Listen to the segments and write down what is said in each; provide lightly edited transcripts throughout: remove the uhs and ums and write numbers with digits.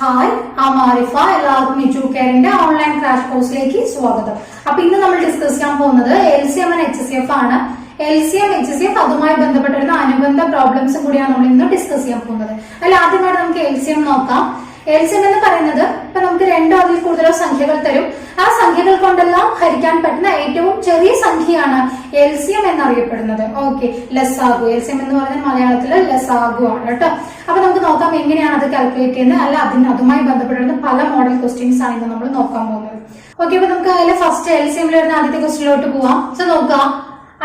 Hi, Arifa. എല്ലാവർക്കും എഡ്യൂക്കേറിന്റെ online crash കോഴ്സിലേക്ക് സ്വാഗതം. അപ്പൊ ഇന്ന് നമ്മൾ ഡിസ്കസ് ചെയ്യാൻ പോകുന്നത് LCM ആൻഡ് HCF ആണ്. LCM, HCF അതുമായി ബന്ധപ്പെട്ട ഒരു അനുബന്ധ പ്രോബ്ലംസും കൂടിയാണ് നമ്മൾ ഇന്ന് ഡിസ്കസ് ചെയ്യാൻ പോകുന്നത്. അതിൽ ആദ്യമായിട്ട് നമുക്ക് LCM നോക്കാം. LCM എന്ന് പറയുന്നത് ഇപ്പൊ നമുക്ക് രണ്ടോ അതിൽ കൂടുതലോ സംഖ്യകൾ തരും. ആ സംഖ്യകൾ കൊണ്ടെല്ലാം ഹരിക്കാൻ പറ്റുന്ന ഏറ്റവും ചെറിയ സംഖ്യയാണ് LCM എന്നറിയപ്പെടുന്നത്. ഓക്കെ, ലസാഗു. LCM എന്ന് പറയുന്നത് മലയാളത്തില് ലസാഗു ആണ് കേട്ടോ. അപ്പൊ നമുക്ക് നോക്കാം എങ്ങനെയാണ് അത് കാൽക്കുലേറ്റ് ചെയ്യുന്നത്. അല്ല അതുമായി ബന്ധപ്പെട്ടിരുന്ന പല മോഡൽ ക്വസ്റ്റ്യൻസ് ആണ് ഇന്ന് നമ്മൾ നോക്കാൻ പോകുന്നത്. ഓക്കെ, അപ്പൊ നമുക്ക് അതിലെ ഫസ്റ്റ് LCM വരുന്ന ആദ്യത്തെ ക്വസ്റ്റ്യനിലോട്ട് പോവാം. സോ നോക്കാം,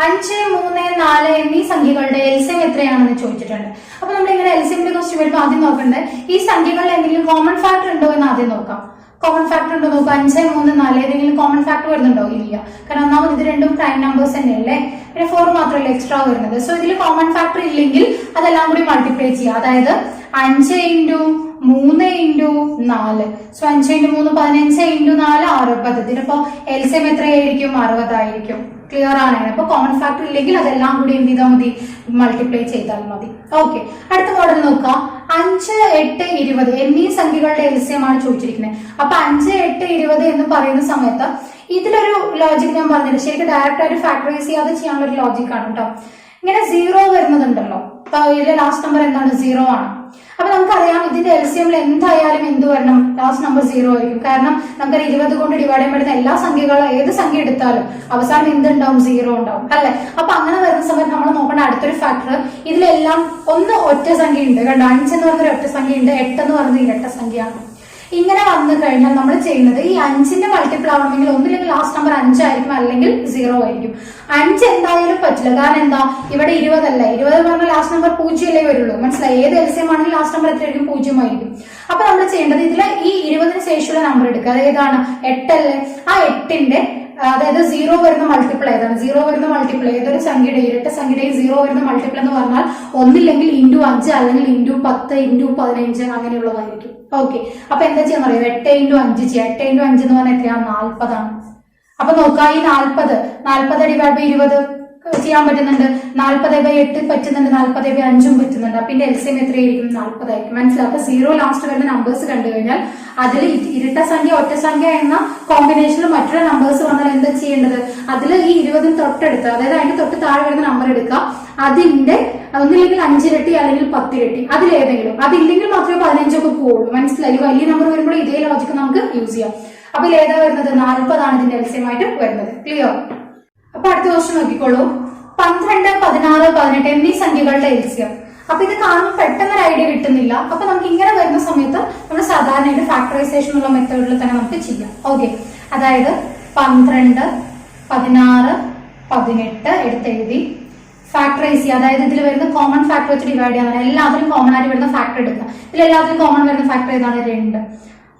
5, 3, 4 എന്നീ സംഖ്യകളുടെ LCM എത്രയാണെന്ന് ചോദിച്ചിട്ടുണ്ട്. അപ്പൊ നമ്മൾ ഇങ്ങനെ LCMന്റെ ക്വസ്റ്റ്യൻ വരുമ്പോൾ ആദ്യം നോക്കണ്ടേ ഈ സംഖ്യകളിൽ എന്തെങ്കിലും കോമൺ ഫാക്ടർ ഉണ്ടോ എന്ന് ആദ്യം നോക്കാം. കോമൺ ഫാക്ടർ ഉണ്ടോ നോക്കാം. 5, 3, 4 ഏതെങ്കിലും കോമൺ ഫാക്ടർ വരുന്നുണ്ടോ? ഇല്ല. കാരണം ഒന്നാമത് ഇത് രണ്ടും പ്രൈം നമ്പേഴ്സ് തന്നെയല്ലേ. പിന്നെ 4 മാത്രമല്ല എക്സ്ട്രാ വരുന്നത്. സോ ഇതിൽ കോമൺ ഫാക്ടർ ഇല്ലെങ്കിൽ അതെല്ലാം കൂടി മൾട്ടിപ്ലൈ ചെയ്യുക. അതായത് 5 × 3 × 4. സോ 5 × 3 15 × 4 60. ഇതിനിപ്പോ LCM എത്രയായിരിക്കും? 60 ആയിരിക്കും. ക്ലിയർ ആണ്. അപ്പൊ കോമൺ ഫാക്ടർ ഇല്ലെങ്കിൽ അതെല്ലാം കൂടി എന്ത് ചെയ്താൽ മതി? മൾട്ടിപ്ലൈ ചെയ്താൽ മതി. ഓക്കെ, അടുത്ത മോഡൽ നോക്കാം. 5, 8, 20 എന്നീ സംഖ്യകളുടെ LCM ആണ് ചോദിച്ചിരിക്കുന്നത്. അപ്പൊ 5, 8, 20 എന്ന് പറയുന്ന സമയത്ത് ഇതിലൊരു ലോജിക് ഞാൻ പറഞ്ഞില്ല. ശരിക്കും ഡയറക്റ്റ് ആയിട്ട് ഫാക്ടറൈസ് ചെയ്യാതെ ചെയ്യാനുള്ള ഒരു ലോജിക് ആണ് കേട്ടോ. ഇങ്ങനെ 0 വരുന്നതുണ്ടല്ലോ. അപ്പൊ ഇതിലെ ലാസ്റ്റ് നമ്പർ എന്താണ്? 0 ആണ്. അപ്പൊ നമുക്കറിയാം ഇതിന്റെ LCM എന്തായാലും എന്ത് വരണം? ലാസ്റ്റ് നമ്പർ 0 ആയിരിക്കും. കാരണം നമുക്ക് 20 കൊണ്ട് ഡിവൈഡ് ചെയ്യാൻ പറ്റുന്ന എല്ലാ സംഖ്യകളും ഏത് സംഖ്യ എടുത്താലും അവസാനം എന്തുണ്ടാവും? 0 ഉണ്ടാവും അല്ലെ. അപ്പൊ അങ്ങനെ വരുന്ന സമയത്ത് നമ്മൾ നോക്കേണ്ട അടുത്തൊരു ഫാക്ടർ, ഇതിലെല്ലാം ഒന്ന് ഒറ്റ സംഖ്യ ഉണ്ട് കണ്ടോ. 5 എന്ന് പറഞ്ഞൊരു ഒറ്റ സംഖ്യ ഉണ്ട്, 8 എന്ന് പറയുന്നത് ഇരട്ട സംഖ്യയാണ്. ഇങ്ങനെ വന്നു കഴിഞ്ഞാൽ നമ്മൾ ചെയ്യുന്നത് ഈ 5ന്റെ മൾട്ടിപ്പിൾ ആവണമെങ്കിൽ ഒന്നില്ലെങ്കിൽ ലാസ്റ്റ് നമ്പർ 5 ആയിരിക്കും, അല്ലെങ്കിൽ 0 ആയിരിക്കും. 5 എന്തായാലും പറ്റില്ല. കാരണം എന്താ, ഇവിടെ 20 അല്ല. 20 പറഞ്ഞാൽ ലാസ്റ്റ് നമ്പർ 0 അല്ലേ വരുള്ളൂ. മനസ്സിലായി? ഏത് LCM ആണെങ്കിൽ ലാസ്റ്റ് നമ്പർ എത്രയായിരിക്കും? 0 ആയിരിക്കും. അപ്പൊ നമ്മൾ ചെയ്യേണ്ടത് ഇതിൽ ഈ 20ന് ശേഷമുള്ള നമ്പർ എടുക്കുക. അത് ഏതാണ്? 8 അല്ലേ. ആ 8ന്റെ അതായത് 0 വരുന്ന മൾട്ടിപ്പിൾ ഏതാണ്? 0 വരുന്ന മൾട്ടിപ്പിൾ ഏതൊരു സംഖ്യയുടെ ഇരട്ട സംഖ്യയുടെ 0 വരുന്ന മൾട്ടിപ്പിൾ എന്ന് പറഞ്ഞാൽ ഒന്നില്ലെങ്കിൽ × 5 അല്ലെങ്കിൽ × 10 × 15 അങ്ങനെയുള്ളതായിരിക്കും. ഓക്കെ, അപ്പൊ എന്താ ചെയ്യാൻ അറിയാം? 8 × 5 ചെയ്യാം. 8 × 5 എന്ന് പറഞ്ഞാൽ എത്രയാണ്? 40 ആണ്. അപ്പൊ നോക്കാം, ഈ 40 ഡിവൈഡ് ബൈ 20 ചെയ്യാൻ പറ്റുന്നുണ്ട്. 40/8 പറ്റുന്നുണ്ട്. 40/5 പറ്റുന്നുണ്ട്. അപ്പൊ ഇതിന്റെ LCM എത്രയായിരിക്കും? 40 ആയിരിക്കും. മനസ്സിലാക്കുക. 0 ലാസ്റ്റ് വരുന്ന നമ്പേഴ്സ് കണ്ടു കഴിഞ്ഞാൽ അതിൽ ഇരട്ട സംഖ്യ ഒറ്റ സംഖ്യ എന്ന കോമ്പിനേഷനിൽ മറ്റൊരു നമ്പേഴ്സ് വന്നാൽ എന്താ ചെയ്യേണ്ടത്? അതിൽ ഈ 20 തൊട്ടടുത്ത്, അതായത് അതിന്റെ തൊട്ട് താഴെ വരുന്ന നമ്പർ എടുക്കുക. അതിന്റെ ഒന്നില്ലെങ്കിൽ 5 ഇരട്ടി അല്ലെങ്കിൽ 10 ഇരട്ടി അതിലേതെങ്കിലും. അതില്ലെങ്കിൽ മാത്രമേ 15 ഒക്കെ പോവുള്ളൂ. മനസ്സിലായി? വലിയ നമ്പർ വരുമ്പോൾ ഇതേ ലോജിക്ക് നമുക്ക് യൂസ് ചെയ്യാം. അപ്പൊ ഇതിലേതാ വരുന്നത്? 40 ആണ് ഇതിന്റെ LCM ആയിട്ട് വരുന്നത്. ക്ലിയർ? അപ്പൊ അടുത്ത ക്വസ്റ്റ്യൻ നോക്കിക്കോളൂ. 12, 16, 18 എന്നീ സംഖ്യകളുടെ LCM. അപ്പൊ ഇത് കാണുമ്പോൾ പെട്ടെന്ന് ഒരു ഐഡിയ കിട്ടുന്നില്ല. അപ്പൊ നമുക്ക് ഇങ്ങനെ വരുന്ന സമയത്ത് നമ്മൾ സാധാരണയായിട്ട് ഫാക്ടറൈസേഷൻ ഉള്ള മെത്തേഡിൽ തന്നെ നമുക്ക് ചെയ്യാം. ഓക്കെ, അതായത് 12, 16, 18 എടുത്തെഴുതി ഫാക്ടറൈസ് ചെയ്യുക. അതായത് ഇതിൽ വരുന്ന കോമൺ ഫാക്ടർ വെച്ച് ഡിവൈഡ് ചെയ്യാൻ. എല്ലാത്തിലും കോമൺ ആയിട്ട് വരുന്ന ഫാക്ടർ എടുക്കുക. ഇതിൽ എല്ലാത്തിലും കോമൺ വരുന്ന ഫാക്ടർ ഏതാണ്? 2.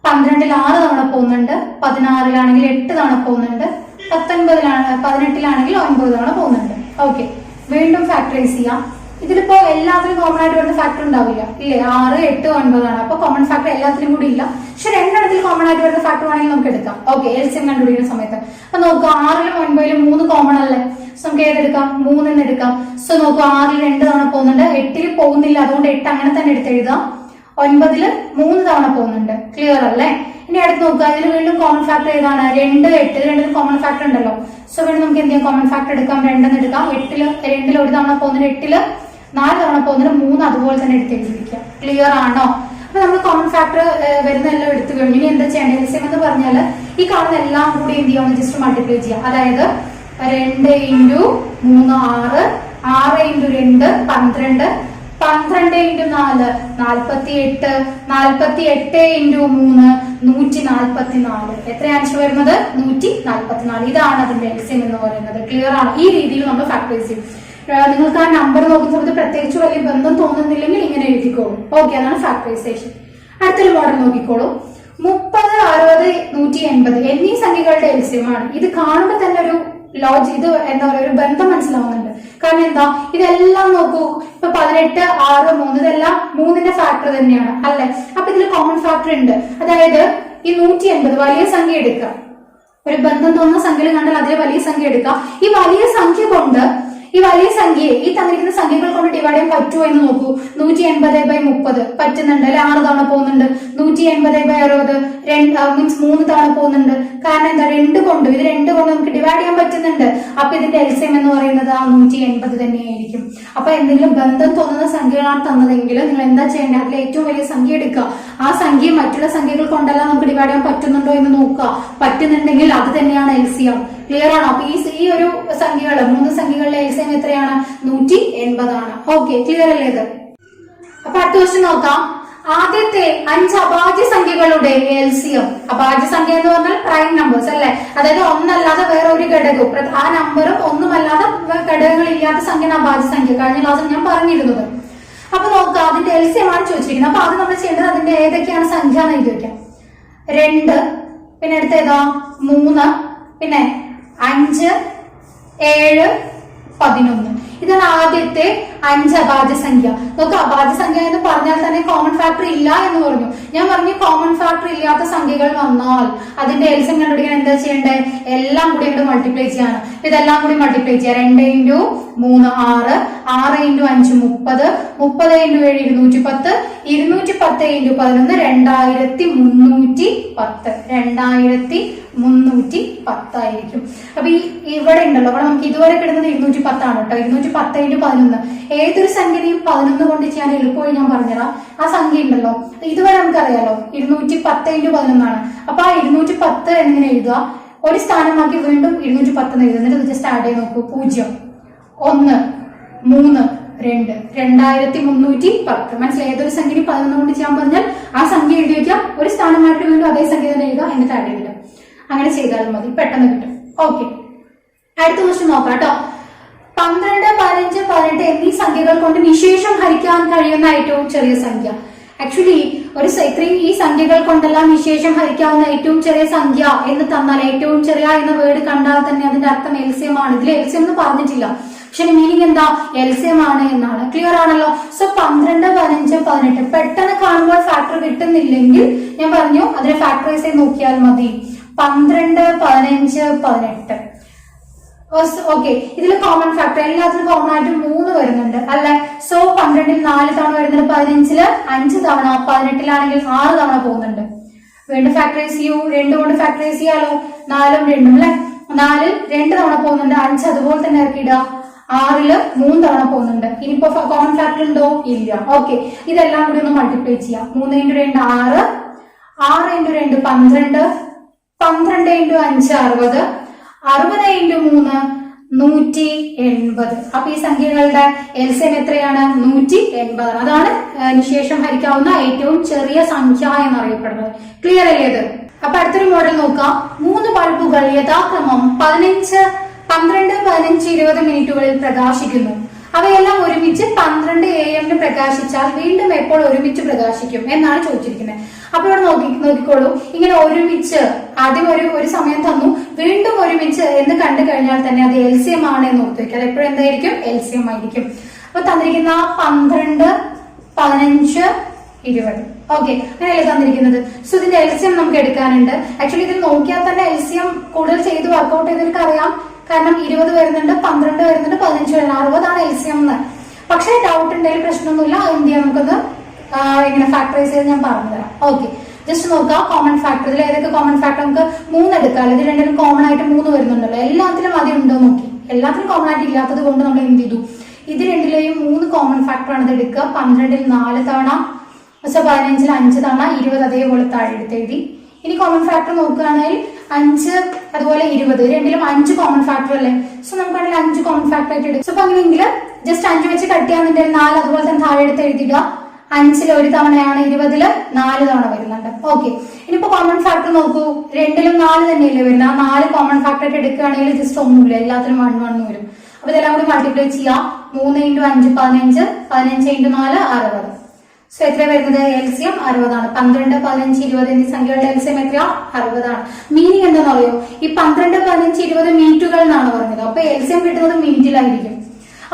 12ൽ 6 തവണ പോകുന്നുണ്ട്. 16ലാണെങ്കിൽ 8 തവണ പോകുന്നുണ്ട്. 18ലാണെങ്കിൽ 9 തവണ പോകുന്നുണ്ട്. ഓക്കെ, വീണ്ടും ഫാക്ടറൈസ് ചെയ്യാം. ഇതിലിപ്പോ എല്ലാത്തിലും കോമൺ ആയിട്ട് വരുന്ന ഫാക്ടർ ഉണ്ടാവില്ല ഇല്ലേ? 6, 8, 9 ആണ്. അപ്പൊ കോമൺ ഫാക്ടർ എല്ലാത്തിലും കൂടി ഇല്ല. പക്ഷെ രണ്ടെണ്ണത്തിൽ കോമൺ ആയിട്ട് വരുന്ന ഫാക്ടർ വേണമെങ്കിൽ നമുക്ക് എടുക്കാം. ഓക്കെ, LCM കണ്ടുപിടിക്കുന്ന സമയത്ത് അപ്പൊ നോക്കുക, 6ലും 9ലും 3 കോമൺ അല്ലേ. സോ നമുക്ക് ഏതെടുക്കാം? 3 എന്ന് എടുക്കാം. സോ നോക്കുക, 6ൽ 2 തവണ പോകുന്നുണ്ട്. 8ൽ പോകുന്നില്ല, അതുകൊണ്ട് 8 അങ്ങനെ തന്നെ എടുത്തെഴുതാം. 9ൽ 3 തവണ പോകുന്നുണ്ട്. ക്ലിയർ അല്ലേ? ഇനി അടുത്ത് നോക്കുക, ഇതിൽ വീണ്ടും കോമൺ ഫാക്ടർ ഏതാണ്? 2, 8. രണ്ടിലും കോമൺ ഫാക്ടർ ഉണ്ടല്ലോ. സോ വീണ്ടും നമുക്ക് എന്ത് ചെയ്യാം? കോമൺ ഫാക്ടർ എടുക്കാം. 2 എന്ന് എടുക്കാം. 8ൽ 2ൽ 1 തവണ പോകുന്നുണ്ട്. 8ൽ 4 തവണ പോകുന്നുണ്ട്. 3 അതുപോലെ തന്നെ എടുത്തെഴുതിയിരിക്കുക. ക്ലിയർ ആണോ? അപ്പൊ നമ്മൾ കോമൺ ഫാക്ടർ വരുന്നെല്ലാം എടുത്തു കഴിഞ്ഞു. ഇനി എന്താ ചെയ്യേണ്ടത്? LCM എന്ന് പറഞ്ഞാൽ ഈ കാണുന്ന എല്ലാം കൂടി എന്ത് ചെയ്യാം? ജസ്റ്റ് മൾട്ടിപ്ലൈ ചെയ്യാം. അതായത് 2 × 3 6, 6 × 2 12, 12 × 4 48, 48 × 3 144. എത്ര ആൻസർ വരുന്നത്? 144. ഇതാണ് അതിന്റെ LCM എന്ന് പറയുന്നത്. ക്ലിയർ ആണ്? ഈ രീതിയിൽ നമ്മൾ ഫാക്ടറൈസ് ചെയ്യും. നിങ്ങൾക്ക് ആ നമ്പർ നോക്കുന്ന സമയത്ത് പ്രത്യേകിച്ച് വലിയ ബന്ധം തോന്നുന്നില്ലെങ്കിൽ ഇങ്ങനെ എഴുതിക്കോളൂ. ഓക്കെ, അതാണ് ഫാക്ടറൈസേഷൻ. അടുത്തൊരു മോഡൽ നോക്കിക്കോളൂ. 30, 60, 180 എന്നീ സംഖ്യകളുടെ LCM ആണ്. ഇത് കാണുമ്പോൾ തന്നെ ഒരു ഇത് എന്താ പറയുക, ഒരു ബന്ധം മനസ്സിലാവുന്നുണ്ട്. കാരണം എന്താ, ഇതെല്ലാം നോക്കൂ. ഇപ്പൊ 18, 6, 3 ഇതെല്ലാം 3ന്റെ ഫാക്ടർ തന്നെയാണ് അല്ലെ. അപ്പൊ ഇതിൽ കോമൺ ഫാക്ടർ ഉണ്ട്. അതായത് ഈ 180 വലിയ സംഖ്യ എടുക്കുക. ഒരു ബന്ധം തോന്നുന്ന സംഖ്യകൾ കണ്ടാൽ അതിലെ വലിയ സംഖ്യ എടുക്കുക. ഈ വലിയ സംഖ്യ കൊണ്ട് ഈ വലിയ സംഖ്യയെ ഈ തന്നിരിക്കുന്ന സംഖ്യകൾ കൊണ്ട് ഡിവൈഡ് ചെയ്യാൻ പറ്റുമോ എന്ന് നോക്കൂ. 180/30 പറ്റുന്നുണ്ട് അല്ലെ, 6 തവണ പോകുന്നുണ്ട്. 180/60 മീൻസ് 3 തവണ പോകുന്നുണ്ട്. കാരണം എന്താ, 2 കൊണ്ട് ഇത് 2 കൊണ്ട് നമുക്ക് ഡിവൈഡ് ചെയ്യാൻ പറ്റുന്നുണ്ട്. അപ്പൊ ഇതിന്റെ എൽസിഎം എന്ന് പറയുന്നത് ആ 180 തന്നെയായിരിക്കും. അപ്പൊ എന്തെങ്കിലും ബന്ധം തോന്നുന്ന സംഖ്യകളാണ് തന്നതെങ്കിൽ നിങ്ങൾ എന്താ ചെയ്യേണ്ടത്, അതിൽ ഏറ്റവും വലിയ സംഖ്യ എടുക്കുക. ആ സംഖ്യ മറ്റുള്ള സംഖ്യകൾ കൊണ്ടെല്ലാം നമുക്ക് ഡിവൈഡ് ചെയ്യാൻ പറ്റുന്നുണ്ടോ എന്ന് നോക്കുക. പറ്റുന്നുണ്ടെങ്കിൽ അത് തന്നെയാണ് എൽസിഎം. ക്ലിയർ ആണോ? അപ്പൊ ഈ ഒരു സംഖ്യകൾ 3 സംഖ്യകളുടെ എൽസിഎം എത്രയാണ്? 180 ആണ്. ഓക്കെ, ക്ലിയർ അല്ലേ ഇത്? അപ്പൊ അടുത്ത ക്വസ്റ്റ്യൻ നോക്കാം. ആദ്യത്തെ 5 അഭാജ്യ സംഖ്യകളുടെ എൽസിഎം. അഭാജ്യ സംഖ്യ എന്ന് പറഞ്ഞാൽ പ്രൈം നമ്പേഴ്സ് അല്ലെ, അതായത് ഒന്നല്ലാതെ വേറെ ഒരു ഘടകവും ആ നമ്പറും ഒന്നുമല്ലാതെ ഘടകങ്ങൾ ഇല്ലാത്ത സംഖ്യയാണ് അഭാജ്യ സംഖ്യ. കഴിഞ്ഞ ക്ലാസ്സിൽ ഞാൻ പറഞ്ഞിരുന്നത്. അപ്പൊ നോക്കാം, അതിന്റെ എൽസിഎം ആണ് ചോദിച്ചിരിക്കുന്നത്. അപ്പൊ അത് നമ്മൾ ചെയ്യേണ്ടത് അതിന്റെ ഏതൊക്കെയാണ് സംഖ്യ എന്ന് എഴുതി വെക്കാം. 2, പിന്നെ അടുത്ത ഏതാ 3, പിന്നെ 5, 7, 11. ഇതാണ് ആദ്യത്തെ 5 അഭാജ്യ സംഖ്യ. നോക്ക്, അഭാജ്യ സംഖ്യ എന്ന് പറഞ്ഞാൽ തന്നെ കോമൺ ഫാക്ടർ ഇല്ല എന്ന് പറഞ്ഞു. ഞാൻ പറഞ്ഞു കോമൺ ഫാക്ടർ ഇല്ലാത്ത സംഖ്യകൾ വന്നാൽ അതിന്റെ എൽസിഎം കണ്ടുപിടിക്കാൻ എന്താ ചെയ്യേണ്ടത്, എല്ലാം കൂടി ഇവിടെ മൾട്ടിപ്ലൈ ചെയ്യാണ്. ഇതെല്ലാം കൂടി മൾട്ടിപ്ലൈ ചെയ്യാം. 2 × 3 6, 6 × 5 30, 30 × 7 210, 210 × 11 2310, 2310 ആയിരിക്കും. അപ്പൊ ഇവിടെ ഉണ്ടല്ലോ, അവിടെ നമുക്ക് ഇതുവരെ കിട്ടുന്നത് 210 ആണ് കേട്ടോ. 210 × 11 ഏതൊരു സംഖ്യയും 11 കൊണ്ട് ചെയ്യാൻ എളുപ്പമായി ഞാൻ പറഞ്ഞുതരാം. ആ സംഖ്യ ഉണ്ടല്ലോ, ഇതുവരെ നമുക്കറിയാലോ 210 × 11 ആണ്. അപ്പൊ ആ 210 എങ്ങനെ എഴുതുക, ഒരു സ്ഥാനമാക്കി വീണ്ടും 210 എഴുതുന്നിട്ട് ജസ്റ്റ് ആഡ് ചെയ്ത് നോക്കൂ. 0 1 3 2 2310. മനസ്സിലായി? ഏതൊരു സംഖ്യ 11 കൊണ്ട് ചെയ്യാൻ പറഞ്ഞാൽ ആ സംഖ്യ എഴുതി വെക്കാം, ഒരു സ്ഥാനമായിട്ട് വീണ്ടും അതേ സംഖ്യ തന്നെ എഴുതുക, എന്നിട്ട് ആഡ് ചെയ്തില്ല. അങ്ങനെ ചെയ്താലും മതി, പെട്ടെന്ന് കിട്ടും. ഓക്കെ, അടുത്ത ക്വസ്റ്റ്യൻ നോക്കാം കേട്ടോ. 12, 15, 18 എന്നീ സംഖ്യകൾ കൊണ്ട് നിശേഷം ഹരിക്കാൻ കഴിയുന്ന ഏറ്റവും ചെറിയ സംഖ്യ. ആക്ച്വലി ഈ സംഖ്യകൾ കൊണ്ടെല്ലാം നിശേഷം ഹരിക്കാവുന്ന ഏറ്റവും ചെറിയ സംഖ്യ എന്ന് തന്നാൽ, ഏറ്റവും ചെറിയ എന്ന വേർഡ് കണ്ടാൽ തന്നെ അതിന്റെ അർത്ഥം എൽസിഎം ആണ്. ഇതിൽ എൽസിഎം എന്ന് പറഞ്ഞിട്ടില്ല, പക്ഷെ മീനിങ് എന്താ, എൽസിഎം ആണ് എന്നാണ്. ക്ലിയർ ആണല്ലോ? സോ 12, 15, 18 പെട്ടെന്ന് കാണുമ്പോൾ ഫാക്ടർ കിട്ടുന്നില്ലെങ്കിൽ ഞാൻ പറഞ്ഞു അതിനെ ഫാക്ടറൈസ് ചെയ്ത് നോക്കിയാൽ മതി. 12, 15, 18. ഓക്കെ, ഇതിൽ കോമൺ ഫാക്ടർ എല്ലാത്തിനും കോമൺ ആയിട്ട് 3 വരുന്നുണ്ട് അല്ലെ. സോ 12ൽ 4 തവണ വരുന്നുണ്ട്, 15ൽ 5 തവണ, 18ലാണെങ്കിൽ 6 തവണ പോകുന്നുണ്ട്. വീണ്ടും ഫാക്ടറൈസ് ചെയ്യൂ, 2 കൊണ്ട് ഫാക്ടറൈസ് ചെയ്യാലോ. 4ഉം 2ഉം അല്ലെ. 4ൽ 2 തവണ പോകുന്നുണ്ട്, 5 അതുപോലെ തന്നെ ഇറക്കിയിടുക. 6ൽ 3 തവണ പോകുന്നുണ്ട്. ഇനിയിപ്പോ കോമൺ ഫാക്ടർ ഉണ്ടോ? ഇല്ല. ഓക്കെ, ഇതെല്ലാം കൂടി ഒന്ന് മൾട്ടിപ്ലൈ ചെയ്യാം. 3 × 2 6, 6 × 2 12, 12 × 5 60, 60 × 3 180. അപ്പൊ ഈ സംഖ്യകളുടെ എൽസിഎം എത്രയാണ്? 180. അതാണ് നിശേഷം ഹരിക്കാവുന്ന ഏറ്റവും ചെറിയ സംഖ്യ എന്നറിയപ്പെടുന്നത്. ക്ലിയർ അല്ലേ ഇത്? അപ്പൊ അടുത്തൊരു മോഡൽ നോക്കാം. 3 ബൾബുകൾ യഥാക്രമം 15, 12, 15, 20 മിനിറ്റുകളിൽ പ്രകാശിക്കുന്നു. അവയെല്ലാം ഒരുമിച്ച് 12 AM പ്രകാശിച്ചാൽ വീണ്ടും എപ്പോൾ ഒരുമിച്ച് പ്രകാശിക്കും എന്നാണ് ചോദിച്ചിരിക്കുന്നത്. അപ്പൊ ഇവിടെ നോക്കിക്കോളൂ, ഇങ്ങനെ ഒരുമിച്ച് ആദ്യം ഒരു സമയം തന്നു, വീണ്ടും ഒരുമിച്ച് എന്ന് കണ്ടു കഴിഞ്ഞാൽ തന്നെ അത് എൽസിഎം ആണ് എന്ന് ഓർത്ത് വെക്കുക. അത് എപ്പോഴും എന്തായിരിക്കും? എൽസിഎം ആയിരിക്കും. അപ്പൊ തന്നിരിക്കുന്ന 12, 15, 20. ഓക്കെ, അങ്ങനെയല്ലേ തന്നിരിക്കുന്നത്. സോ ഇതിന്റെ എൽസിഎം നമുക്ക് എടുക്കാനുണ്ട്. ആക്ച്വലി ഇതിൽ നോക്കിയാൽ തന്നെ എൽസിഎം കൂടുതൽ ചെയ്ത് വർക്ക്ഔട്ട് ചെയ്തവർക്ക് അറിയാം. കാരണം 20 വരുന്നുണ്ട്, 12 വരുന്നുണ്ട്, 15 വരുന്നുണ്ട്, 60 എൽസിഎം എന്ന്. പക്ഷെ ഡൗട്ട് ഉണ്ടെങ്കിൽ പ്രശ്നമൊന്നുമില്ല, എന്ത് ചെയ്യാം, നമുക്കൊന്ന് ഇങ്ങനെ ഫാക്ടറൈസ് ചെയ്ത് ഞാൻ പറഞ്ഞുതരാം. ഓക്കെ, ജസ്റ്റ് നോക്കാം കോമൺ ഫാക്ടർ. ഇതിൽ ഏതൊക്കെ കോമൺ ഫാക്ടർ? നമുക്ക് 3 എടുക്കാം. ഇത് രണ്ടിലും കോമൺ ആയിട്ട് 3 വരുന്നുണ്ടല്ലോ. എല്ലാത്തിലും ആദ്യം ഉണ്ടോ നോക്കി. എല്ലാത്തിലും കോമൺ ആയിട്ട് ഇല്ലാത്തത് കൊണ്ട് നമ്മൾ എന്ത് ചെയ്തു, ഇത് രണ്ടിലെയും 3 കോമൺ ഫാക്ടർ ആണ് ഇത് എടുക്കുക. 12ൽ 4 തവണ, 15ൽ 5 തവണ, 20 അതേപോലെ താഴെ എടുത്തെഴുതി. ഇനി കോമൺ ഫാക്ടർ നോക്കുകയാണെങ്കിൽ 5 അതുപോലെ 20 രണ്ടിലും 5 കോമൺ ഫാക്ടർ അല്ലേ. സോ നമുക്കാണെങ്കിൽ 5 കോമൺ ഫാക്ടർ ആയിട്ട് എടുക്കും. സോ അങ്ങനെയെങ്കിൽ ജസ്റ്റ് 5 വെച്ച് കട്ട് ചെയ്യാൻ 4 അതുപോലെ തന്നെ താഴെ എടുത്ത് എഴുതിയിടുക. 5ൽ 1 തവണയാണ്, 20ൽ 4 തവണ വരുന്നുണ്ട്. ഓക്കെ, ഇനിയിപ്പോ കോമൺ ഫാക്ടർ നോക്കൂ. 2ലും 4 തന്നെയല്ലേ വരുന്നത്. ആ 4 കോമൺ ഫാക്ടർ ആയിട്ട് എടുക്കുകയാണെങ്കിൽ ജസ്റ്റ് ഒന്നുമില്ല, എല്ലാത്തിലും 1 1 വരും. അപ്പൊ ഇതെല്ലാം കൂടി മൾട്ടിപ്ലൈ ചെയ്യാം. 3 × 5 15, 15 × 4 60. സോ എത്ര വരുന്നത്? എൽസിഎം 60 ആണ്. 12, 15, 20 എന്നീ സംഖ്യകളുടെ എൽസിഎം എത്രയാ? 60 ആണ്. മീനിങ് എന്താണെന്ന് അറിയോ? ഈ 12, 15, 20 മിനിറ്റുകൾ എന്നാണ് പറഞ്ഞത്. അപ്പൊ എൽസിഎം കിട്ടുന്നത് മിനിറ്റിലായിരിക്കും.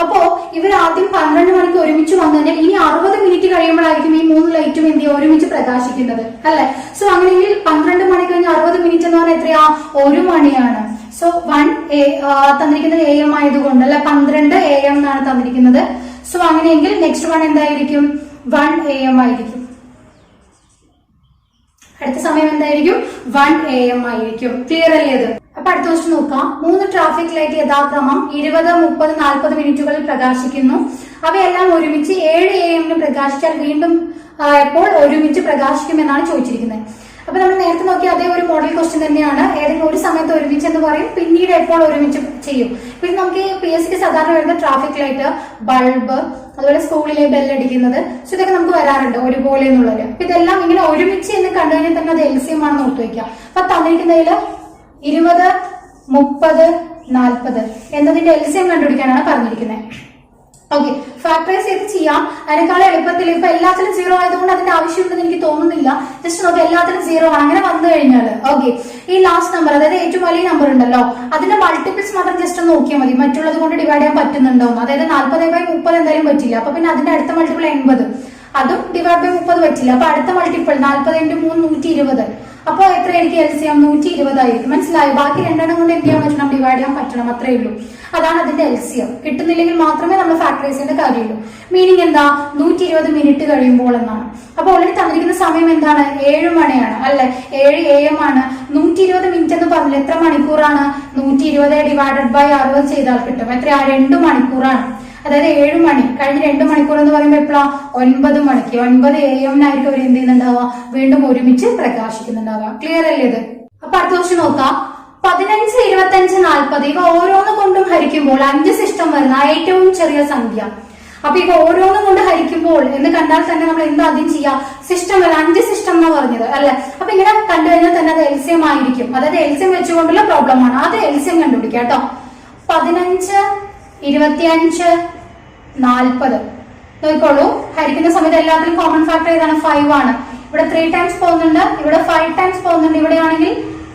അപ്പോ ഇവർ ആദ്യം 12 മണിക്ക് ഒരുമിച്ച് വന്നു കഴിഞ്ഞാൽ ഇനി 60 മിനിറ്റ് കഴിയുമ്പോഴായിരിക്കും ഈ 3 ലൈറ്റും എന്ത് ചെയ്യുക, ഒരുമിച്ച് പ്രകാശിക്കുന്നത് അല്ലെ. സോ അങ്ങനെയെങ്കിൽ 12 മണി കഴിഞ്ഞ് 60 മിനിറ്റ് എന്ന് പറഞ്ഞാൽ എത്രയാ? 1 മണിയാണ്. സോ 1 തന്നിരിക്കുന്നത് AM ആയതുകൊണ്ട് അല്ലെ 12 AM എന്നാണ് തന്നിരിക്കുന്നത്. സോ അങ്ങനെയെങ്കിൽ നെക്സ്റ്റ് വൺ എന്തായിരിക്കും? 1 AM ആയിരിക്കും. അടുത്ത സമയം എന്തായിരിക്കും? 1 AM ആയിരിക്കും. ക്ലിയർ അല്ലേ ഇത്? അപ്പൊ അടുത്ത ക്വസ്റ്റ്യൻ നോക്കാം. 3 ട്രാഫിക് ലൈറ്റ് യഥാക്രമം 20, 30, 40 മിനിറ്റുകളിൽ പ്രകാശിക്കുന്നു. അവയെല്ലാം ഒരുമിച്ച് 7 AM പ്രകാശിച്ചാൽ വീണ്ടും എപ്പോൾ ഒരുമിച്ച് പ്രകാശിക്കുമെന്നാണ് ചോദിച്ചിരിക്കുന്നത്. അപ്പൊ നമ്മൾ നേരത്തെ നോക്കിയ അതേ ഒരു മോഡൽ ക്വസ്റ്റ്യൻ തന്നെയാണ്. ഏതെങ്കിലും ഒരു സമയത്ത് ഒരുമിച്ച് എന്ന് പറയും, പിന്നീട് എപ്പോൾ ഒരുമിച്ച് ചെയ്യും. പിന്നെ നമുക്ക് PSCക്ക് സാധാരണ വരുന്ന ട്രാഫിക് ലൈറ്റ്, ബൾബ്, അതുപോലെ സ്കൂളിലെ ബെല്ലടിക്കുന്നത്, സോ ഇതൊക്കെ നമുക്ക് വരാറുണ്ട് ഒരുപോലെ എന്നുള്ളത്. അപ്പൊ ഇതെല്ലാം ഇങ്ങനെ ഒരുമിച്ച് എന്ന് കണ്ടു കഴിഞ്ഞാൽ തന്നെ അത് LCM ആണെന്ന് ഓർത്തു വയ്ക്കുക. അപ്പൊ തന്നിരിക്കുന്നതില് 20, 30, 40 എന്നതിന്റെ LCM കണ്ടുപിടിക്കാനാണ് പറഞ്ഞിരിക്കുന്നത്. ഓക്കെ, ഫാക്ടറൈസ് ചെയ്ത് ചെയ്യാം. അതിനേക്കാൾ എളുപ്പത്തിൽ ഇപ്പൊ എല്ലാത്തിലും 0 ആയതുകൊണ്ട് അതിന്റെ ആവശ്യമുണ്ടെന്ന് എനിക്ക് തോന്നുന്നില്ല. ജസ്റ്റ് നോക്കി, എല്ലാത്തിലും 0 ആണ്. അങ്ങനെ വന്നു കഴിഞ്ഞാൽ ഓക്കെ, ഈ ലാസ്റ്റ് നമ്പർ, അതായത് ഏറ്റവും വലിയ നമ്പർ ഉണ്ടല്ലോ, അതിന്റെ മൾട്ടിപ്പിൾസ് മാത്രം ജസ്റ്റ് ഒന്ന് നോക്കിയാൽ മതി. മറ്റുള്ളത് കൊണ്ട് ഡിവൈഡ് ചെയ്യാൻ പറ്റുന്നുണ്ടോ? അതായത് 40/30 എന്തായാലും പറ്റില്ല. അപ്പൊ പിന്നെ അതിന്റെ അടുത്ത മൾട്ടിപ്പിൾ 80, അതും ഡിവൈഡ് ബൈ 30 പറ്റില്ല. അപ്പൊ അടുത്ത മൾട്ടിപ്പിൾ 40 × 3 120. അപ്പൊ എത്ര എനിക്ക് LCM? 120 ആയിരിക്കും. മനസ്സിലായോ? ബാക്കി രണ്ടെണ്ണം കൊണ്ട് എന്ത് ചെയ്യാൻ പറ്റണം? ഡിവൈഡ് ചെയ്യാൻ പറ്റണം. അത്രേ ഉള്ളൂ. അതാണ് അതിന്റെ LCM. കിട്ടുന്നില്ലെങ്കിൽ മാത്രമേ നമ്മൾ ഫാക്ടറൈസ് ചെയ്യേണ്ട കാര്യമുള്ളൂ. മീനിങ് എന്താ? 120 മിനിറ്റ് കഴിയുമ്പോൾ എന്നാണ്. അപ്പൊ ഓൾറെഡി തന്നിരിക്കുന്ന സമയം എന്താണ്? 7 മണിയാണ് അല്ലെ? 7 AM ആണ്. 120 മിനിറ്റ് എന്ന് പറഞ്ഞാൽ എത്ര മണിക്കൂറാണ്? 120 ഡിവൈഡഡ് ബൈ 60 ചെയ്താൽ കിട്ടും. എത്രയാ? 2 മണിക്കൂറാണ്. അതായത് 7 മണി കഴിഞ്ഞ് 2 മണിക്കൂർ എന്ന് പറയുമ്പോൾ എപ്പോഴാ? 9 മണിക്ക് 9 AM അവർ എന്ത് ചെയ്യുന്നുണ്ടാവുക? വീണ്ടും ഒരുമിച്ച് പ്രകാശിക്കുന്നുണ്ടാവുക. ക്ലിയർ അല്ലേ ഇത്? അപ്പൊ അടുത്ത ക്വസ്റ്റ്യൻ നോക്കാം. 15, 25, 40 ഇവ ഓരോന്ന് കൊണ്ടും ഹരിക്കുമ്പോൾ 5 സിസ്റ്റം വരുന്ന ഏറ്റവും ചെറിയ സംഖ്യ. അപ്പൊ ഇവ ഓരോന്നും കൊണ്ട് ഹരിക്കുമ്പോൾ എന്ന് കണ്ടാൽ തന്നെ നമ്മൾ എന്താ ആദ്യം ചെയ്യാം? സിസ്റ്റം വരെ 5 സിസ്റ്റം എന്നാ പറഞ്ഞത് അല്ലെ? അപ്പൊ ഇങ്ങനെ കണ്ടു കഴിഞ്ഞാൽ തന്നെ അത് LCM ആയിരിക്കും. അതായത് LCM വെച്ചുകൊണ്ടുള്ള പ്രോബ്ലം ആണ്. അത് LCM കണ്ടുപിടിക്കാം കേട്ടോ. 15, 25, 40 നോക്കിക്കോളൂ. ഹരിക്കുന്ന സമയത്ത് എല്ലാത്തിലും കോമൺ ഫാക്ടർ ഏതാണ്? 5 ആണ്. ഇവിടെ 3 ടൈംസ് പോകുന്നുണ്ട്, ഇവിടെ 5 ടൈംസ് പോകുന്നുണ്ട്, ഇവിടെ ആണെങ്കിൽ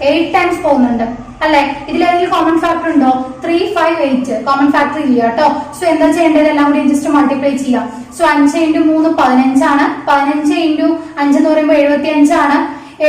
8 ടൈംസ് പോകുന്നുണ്ട് അല്ലെ? ഇതിലേതെങ്കിലും കോമൺ ഫാക്ടർ ഉണ്ടോ? 3, 5, 8 കോമൺ ഫാക്ടർ ഇല്ല കേട്ടോ. സോ എന്താ ചെയ്യേണ്ടത്? എല്ലാം കൂടി ജസ്റ്റ് മൾട്ടിപ്ലൈ ചെയ്യാം. സോ 5 × 3 15 ആണ്. 15 × 5 എന്ന് പറയുമ്പോൾ 75 ആണ്.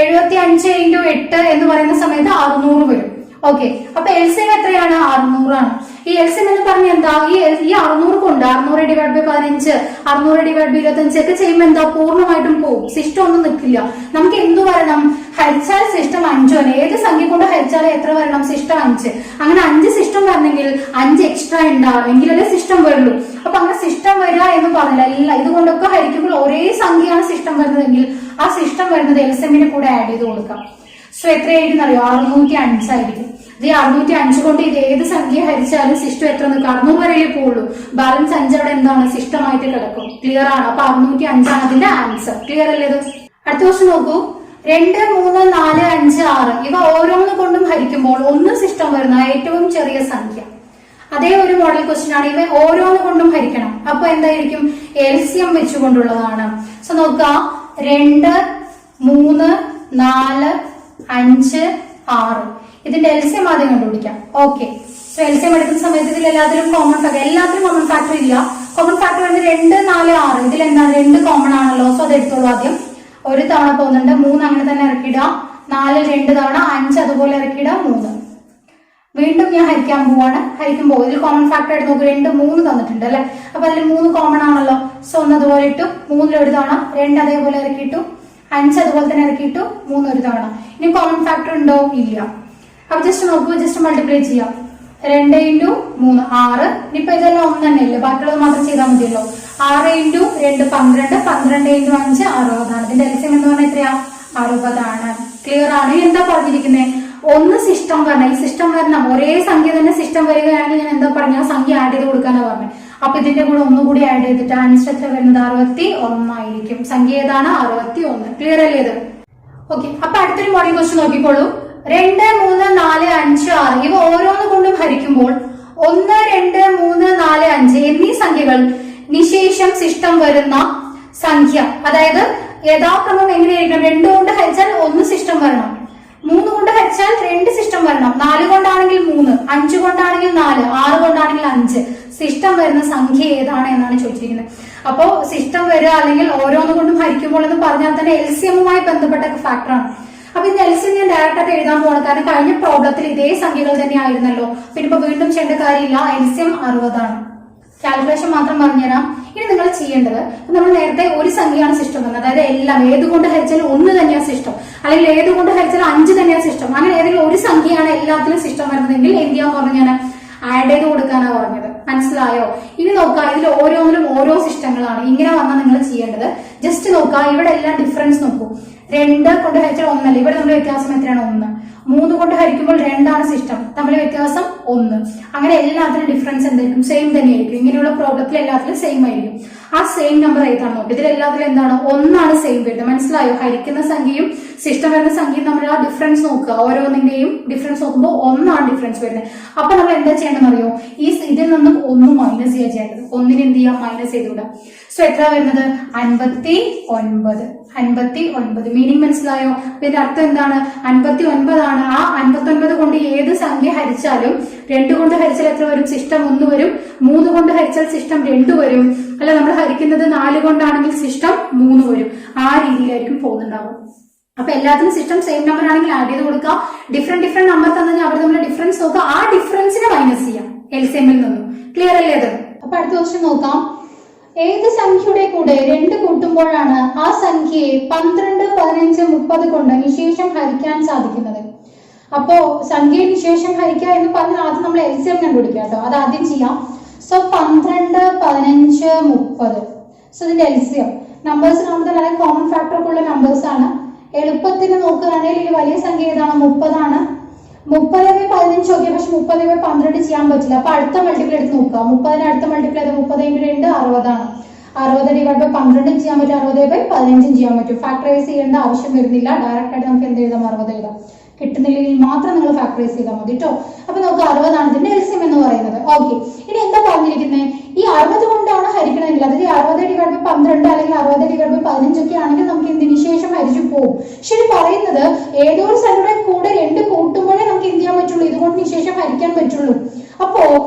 75 × 8 എന്ന് പറയുന്ന സമയത്ത് 600 വരും. ഓക്കെ, അപ്പൊ LCM എത്രയാണ്? 600 ആണ്. ഈ LCM എന്ന് പറഞ്ഞ എന്താ? ഈ 600 കൊണ്ട് 600 ഡിവൈഡ് ബൈ 15, 600 ഡിവൈഡ് ബൈ 25 ഒക്കെ ചെയ്യുമ്പോൾ എന്താ? പൂർണ്ണമായിട്ടും പോകും. സിസ്റ്റം ഒന്നും നിൽക്കില്ല. നമുക്ക് എന്തു വരണം? ഹരിച്ചാൽ സിസ്റ്റം 5 ആണ്. ഏത് സംഖ്യ കൊണ്ട് ഹരിച്ചാൽ എത്ര വരണം? സിസ്റ്റം 5. അങ്ങനെ 5 സിസ്റ്റം വരണമെങ്കിൽ 5 എക്സ്ട്രാ ഉണ്ടാവും, എങ്കിലല്ലേ സിസ്റ്റം വരുള്ളൂ. അപ്പൊ അങ്ങനെ സിസ്റ്റം വരിക എന്ന് പറഞ്ഞില്ല. എല്ലാം ഇതുകൊണ്ടൊക്കെ ഹരിക്കുമ്പോൾ ഒരേ സംഖ്യയാണ് സിസ്റ്റം വരുന്നതെങ്കിൽ ആ സിസ്റ്റം വരുന്നത് LCMന്റെ കൂടെ ആഡ് ചെയ്ത് കൊടുക്കാം. സോ എത്രയായിരിക്കും അറിയോ? 605 ആയിരിക്കും. ഇത് 605 കൊണ്ട് ഇത് ഏത് സംഖ്യ ഹരിച്ചാലും സിസ്റ്റം എത്ര നിൽക്കും? 600 വരെയേ പോവുള്ളൂ. ബാലൻസ് 5 അവിടെ എന്താണ്? സിസ്റ്റമായിട്ട് കിടക്കും. ക്ലിയർ ആണ്? അപ്പൊ 605 ആണ് അതിന്റെ ആൻസർ. ക്ലിയർ അല്ലേ ഇത്? അടുത്ത ക്വസ്റ്റ്യൻ നോക്കൂ. 2, 3, 4, 5, 6 ഇവ ഓരോന്ന് കൊണ്ടും ഹരിക്കുമ്പോൾ 1 സിസ്റ്റം വരുന്ന ഏറ്റവും ചെറിയ സംഖ്യ. അതേ ഒരു മോഡൽ ക്വസ്റ്റ്യൻ ആണ്. ഇവ ഓരോന്ന് കൊണ്ടും ഹരിക്കണം. അപ്പൊ എന്തായിരിക്കും? LCM വെച്ചുകൊണ്ടുള്ളതാണ്. സോ നോക്കുക. 2, 3, 4, 5, 6 ഇതിന്റെ LCM ആദ്യം കണ്ടുപിടിക്കാം. ഓക്കെ, സോ LCM എടുക്കുന്ന സമയത്ത് ഇതിൽ എല്ലാത്തിലും കോമൺ ഫാക്ടർ, എല്ലാത്തിലും കോമൺ ഫാക്ടർ ഇല്ല. കോമൺ ഫാക്ടർ വരുന്നത് 2, 4, 6 ഇതിൽ എന്താണ്? 2 കോമൺ ആണല്ലോ. സോ അത് എടുത്തോളൂ. ആദ്യം ഒരു തവണ പോകുന്നുണ്ട്, 3 അങ്ങനെ തന്നെ ഇറക്കിയിടുക. 4 2 തവണ, 5 അതുപോലെ ഇറക്കിയിടുക, 3 വീണ്ടും ഞാൻ ഹരിക്കാൻ പോവാണ്. ഹരിക്കുമ്പോൾ ഇതിൽ കോമൺ ഫാക്ടർ എടുത്ത് നോക്ക്. 2, 3 തന്നിട്ടുണ്ട് അല്ലെ? അപ്പൊ അതിൽ 3 കോമൺ ആണല്ലോ. സോ ഒന്ന് അതുപോലെ ഇട്ടു. 3 ഒരു തവണ, 2 അതേപോലെ ഇറക്കിയിട്ടു, 5 അതുപോലെ തന്നെ ഇറക്കിയിട്ടു, 3 ഒരു തവണ. ഇനി കോമൺ ഫാക്ടർ ഉണ്ടോ? ഇല്ല. അപ്പൊ ജസ്റ്റ് നോക്കൂ, ജസ്റ്റ് മൾട്ടിപ്ലൈ ചെയ്യാം. 2 × 3 6. ഇനിയിപ്പോ ഇതെല്ലാം ഒന്ന് തന്നെ ഇല്ല, ബാക്കിയുള്ളത് മാത്രം ചെയ്താൽ മതിയല്ലോ. 6 × 2 12, 12 × 5 60 ആണ്. ഇതിന്റെ LCM എന്ന് പറഞ്ഞാൽ എത്രയാ? 60 ആണ്. ക്ലിയർ ആണ്? എന്താ പറഞ്ഞിരിക്കുന്നത്? 1 സിസ്റ്റം വരണം. ഈ സിസ്റ്റം വരണം. ഒരേ സംഖ്യ തന്നെ സിസ്റ്റം വരികയാണെങ്കിൽ ഞാൻ എന്താ പറഞ്ഞ സംഖ്യ ആഡ് ചെയ്ത് കൊടുക്കാനാ പറഞ്ഞത്. അപ്പൊ ഇതിന്റെ കൂടെ ഒന്നുകൂടി ആഡ് ചെയ്തിട്ട് ആൻസർ എത്ര വരുന്നത്? 61 ആയിരിക്കും. സംഖ്യ ഏതാണ്? 61. ക്ലിയർ അല്ലേ ഇത്? ഓക്കെ, അപ്പൊ അടുത്തൊരു മോഡൽ ക്വസ്റ്റ്യൻ നോക്കിക്കോളൂ. 2, 3, 4, 5, 6 ഇവ ഓരോന്ന് കൊണ്ടും ഹരിക്കുമ്പോൾ 1, 2, 3, 4, 5 എന്നീ സംഖ്യകൾ നിശേഷം സിസ്റ്റം വരുന്ന സംഖ്യ. അതായത് യഥാക്രമം എങ്ങനെയായിരിക്കണം? 2 കൊണ്ട് ഹരിച്ചാൽ 1 സിസ്റ്റം വരണം, 3 കൊണ്ട് ഹരിച്ചാൽ 2 സിസ്റ്റം വരണം, 4 കൊണ്ടാണെങ്കിൽ 3, 5 കൊണ്ടാണെങ്കിൽ 4, 6 കൊണ്ടാണെങ്കിൽ 5 സിസ്റ്റം വരുന്ന സംഖ്യ ഏതാണ് എന്നാണ് ചോദിച്ചിരിക്കുന്നത്. അപ്പോ സിസ്റ്റം വരിക അല്ലെങ്കിൽ ഓരോന്ന് കൊണ്ടും ഹരിക്കുമ്പോൾ എന്ന് പറഞ്ഞാൽ തന്നെ LCMുമായി ബന്ധപ്പെട്ട ഫാക്ടറാണ്. അപ്പൊ ഇത് എൽസിഎം ഞാൻ ഡയറക്റ്റ് ആയിട്ട് എഴുതാൻ പോകണം, കാരണം കഴിഞ്ഞ പ്രോബ്ലത്തിൽ ഇതേ സംഖ്യകൾ തന്നെ ആയിരുന്നല്ലോ. പിന്നെ ഇപ്പൊ വീണ്ടും ചെയ്യേണ്ട കാര്യമില്ല. എൽസിഎം 60 ആണ്. കാൽക്കുലേഷൻ മാത്രം പറഞ്ഞുതരാം. ഇനി നിങ്ങൾ ചെയ്യേണ്ടത്, നമ്മൾ നേരത്തെ ഒരു സംഖ്യയാണ് സിസ്റ്റം വന്നത്, അതായത് എല്ലാം ഏതുകൊണ്ട് ഹരിച്ചാലും 1 തന്നെയാണ് സിസ്റ്റം, അല്ലെങ്കിൽ ഏതുകൊണ്ട് ഹരിച്ചാലും 5 തന്നെയാണ് സിസ്റ്റം. അങ്ങനെ ഏതെങ്കിലും ഒരു സംഖ്യയാണ് എല്ലാത്തിലും സിസ്റ്റം വരുന്നതെങ്കിൽ എന്ത് ചെയ്യാൻ പറഞ്ഞു, ഞാൻ ആഡ് ചെയ്ത് കൊടുക്കാനാണ് പറഞ്ഞത്. മനസ്സിലായോ? ഇനി നോക്കുക, ഇതിൽ ഓരോന്നിലും ഓരോ സിസ്റ്റങ്ങളാണ്. ഇങ്ങനെ വന്നാൽ നിങ്ങൾ ചെയ്യേണ്ടത് ജസ്റ്റ് നോക്കുക, ഇവിടെ എല്ലാം ഡിഫറൻസ് നോക്കൂ. 2 കൊണ്ട് ഹരിച്ചാൽ 1 അല്ല, ഇവിടെ നമ്മുടെ വ്യത്യാസം എത്രയാണ്? 1. 3 കൊണ്ട് ഹരിക്കുമ്പോൾ 2 ആണ് സിസ്റ്റം, തമ്മിൽ വ്യത്യാസം 1. അങ്ങനെ എല്ലാത്തിനും ഡിഫറൻസ് എന്തായിരിക്കും? സെയിം തന്നെയായിരിക്കും. ഇങ്ങനെയുള്ള പ്രോബ്ലത്തിൽ എല്ലാത്തിലും സെയിം ആയിരിക്കും. ആ സെയിം നമ്പർ ഏതാണ് നോക്കുക. ഇതിൽ എല്ലാത്തിലും എന്താണ്? 1 ആണ് സെയിം വരുന്നത്. മനസ്സിലായോ? ഹരിക്കുന്ന സംഖ്യയും സിസ്റ്റം വരുന്ന സംഖ്യയും നമ്മൾ ആ ഡിഫറൻസ് നോക്കുക. ഓരോന്നിന്റെയും ഡിഫറൻസ് നോക്കുമ്പോൾ 1 ആണ് ഡിഫറൻസ് വരുന്നത്. അപ്പൊ നമ്മൾ എന്താ ചെയ്യണമെന്ന് അറിയോ? ഇതിൽ നിന്നും 1 മൈനസ് ചെയ്യാൻ ചെയ്യേണ്ടത്. 1 എന്ത് ചെയ്യാം? മൈനസ് ചെയ്തുവിടാം. സോ എത്ര വരുന്നത്? 59. 59 മീനിങ് മനസ്സിലായോ? ഇതിന്റെ അർത്ഥം എന്താണ്? 59 ആണ്. ആ 59 കൊണ്ട് ഏത് സംഖ്യ ഹരിച്ചാലും 2 കൊണ്ട് ഹരിച്ചാൽ എത്ര വരും? സിസ്റ്റം 1 വരും. 3 കൊണ്ട് ഹരിച്ചാൽ സിസ്റ്റം 2 വരും. അല്ല, നമ്മൾ ഹരിക്കുന്നത് 4 കൊണ്ടാണെങ്കിൽ സിസ്റ്റം 3 വരും. ആ രീതിയിലായിരിക്കും പോകുന്നുണ്ടാവും. അപ്പൊ എല്ലാത്തിനും സിസ്റ്റം സെയിം നമ്പർ ആണെങ്കിൽ ആഡ് ചെയ്ത് കൊടുക്കുക. ഡിഫറെന്റ് നമ്പർ തന്നെ അവർ തമ്മിൽ ഡിഫറൻസ് നോക്കുക. ആ ഡിഫറൻസിനെ മൈനസ് ചെയ്യാം എൽസിഎമ്മിൽ നിന്നും. ക്ലിയർ അല്ലേ അത്? അപ്പൊ അടുത്ത ക്വസ്റ്റ്യൻ നോക്കാം. ഏത് സംഖ്യയുടെ കൂടെ 2 കൂട്ടുമ്പോഴാണ് ആ സംഖ്യയെ 12, 15, 30 കൊണ്ട് നിശേഷം ഹരിക്കാൻ സാധിക്കുന്നത്? അപ്പോ സംഖ്യയെ നിശേഷം ഹരിക്കുക എന്ന് പറഞ്ഞാൽ ആദ്യം നമ്മൾ എൽസിഎം കണ്ടുപിടിക്കുക കേട്ടോ. അത് ആദ്യം ചെയ്യാം. സോ 12, 15, 30. സോ ഇതിന്റെ എൽസിഎം നമ്പേഴ്സ് കാണുന്നത് അല്ലെങ്കിൽ കോമൺ ഫാക്ടർ ഒക്കെ ഉള്ള നമ്പേഴ്സ് ആണ്. എളുപ്പത്തിന് നോക്കുകയാണെങ്കിൽ ഈ വലിയ സംഖ്യ ഏതാണ്? 30 ആണ്. 30/15 ഓക്കെ, പക്ഷെ 30/12 ചെയ്യാൻ പറ്റില്ല. അപ്പൊ അടുത്ത മൾട്ടിപ്പിൾ എടുത്ത് നോക്കുക. 30 അടുത്ത മൾട്ടിപ്പിൾ ചെയ്ത് 30 × 2 60 ആണ്. 60/12 ചെയ്യാൻ പറ്റും, 60/15 ചെയ്യാൻ പറ്റും. ഫാക്ടറൈസ് ചെയ്യേണ്ട ആവശ്യം വരുന്നില്ല. ഡയറക്റ്റ് ആയിട്ട് നമുക്ക് എന്ത് എഴുതാം? 60 എഴുതാം. കിട്ടുന്നില്ലെങ്കിൽ മാത്രം നിങ്ങൾ ഫാക്ടറൈസ് ചെയ്താൽ മതി കേട്ടോ. അപ്പൊ നമുക്ക് 60 ആണ് ഇതിന്റെ എൽസിഎം എന്ന് പറയുന്നത്. ഓക്കെ, ഇനി എന്താ പറഞ്ഞിരിക്കുന്നത്? ഈ 60 കൊണ്ടാണ് ഹരിക്കണമെങ്കിൽ, അതായത് 60/12 അല്ലെങ്കിൽ 60/15 ഒക്കെ ആണെങ്കിൽ നമുക്ക് എന്തിനു ശേഷം ഹരിച്ചു പോകും. ശരി, പറയുന്നത് ഏതോ ഒരു സംഖ്യയുടെ കൂടെ 2 കൂട്ടുമ്പോഴേ നമുക്ക് എന്ത് ചെയ്യാൻ പറ്റുള്ളൂ? ഇതുകൊണ്ട് ശേഷം ഹരിക്കാൻ പറ്റുള്ളൂ. അപ്പോ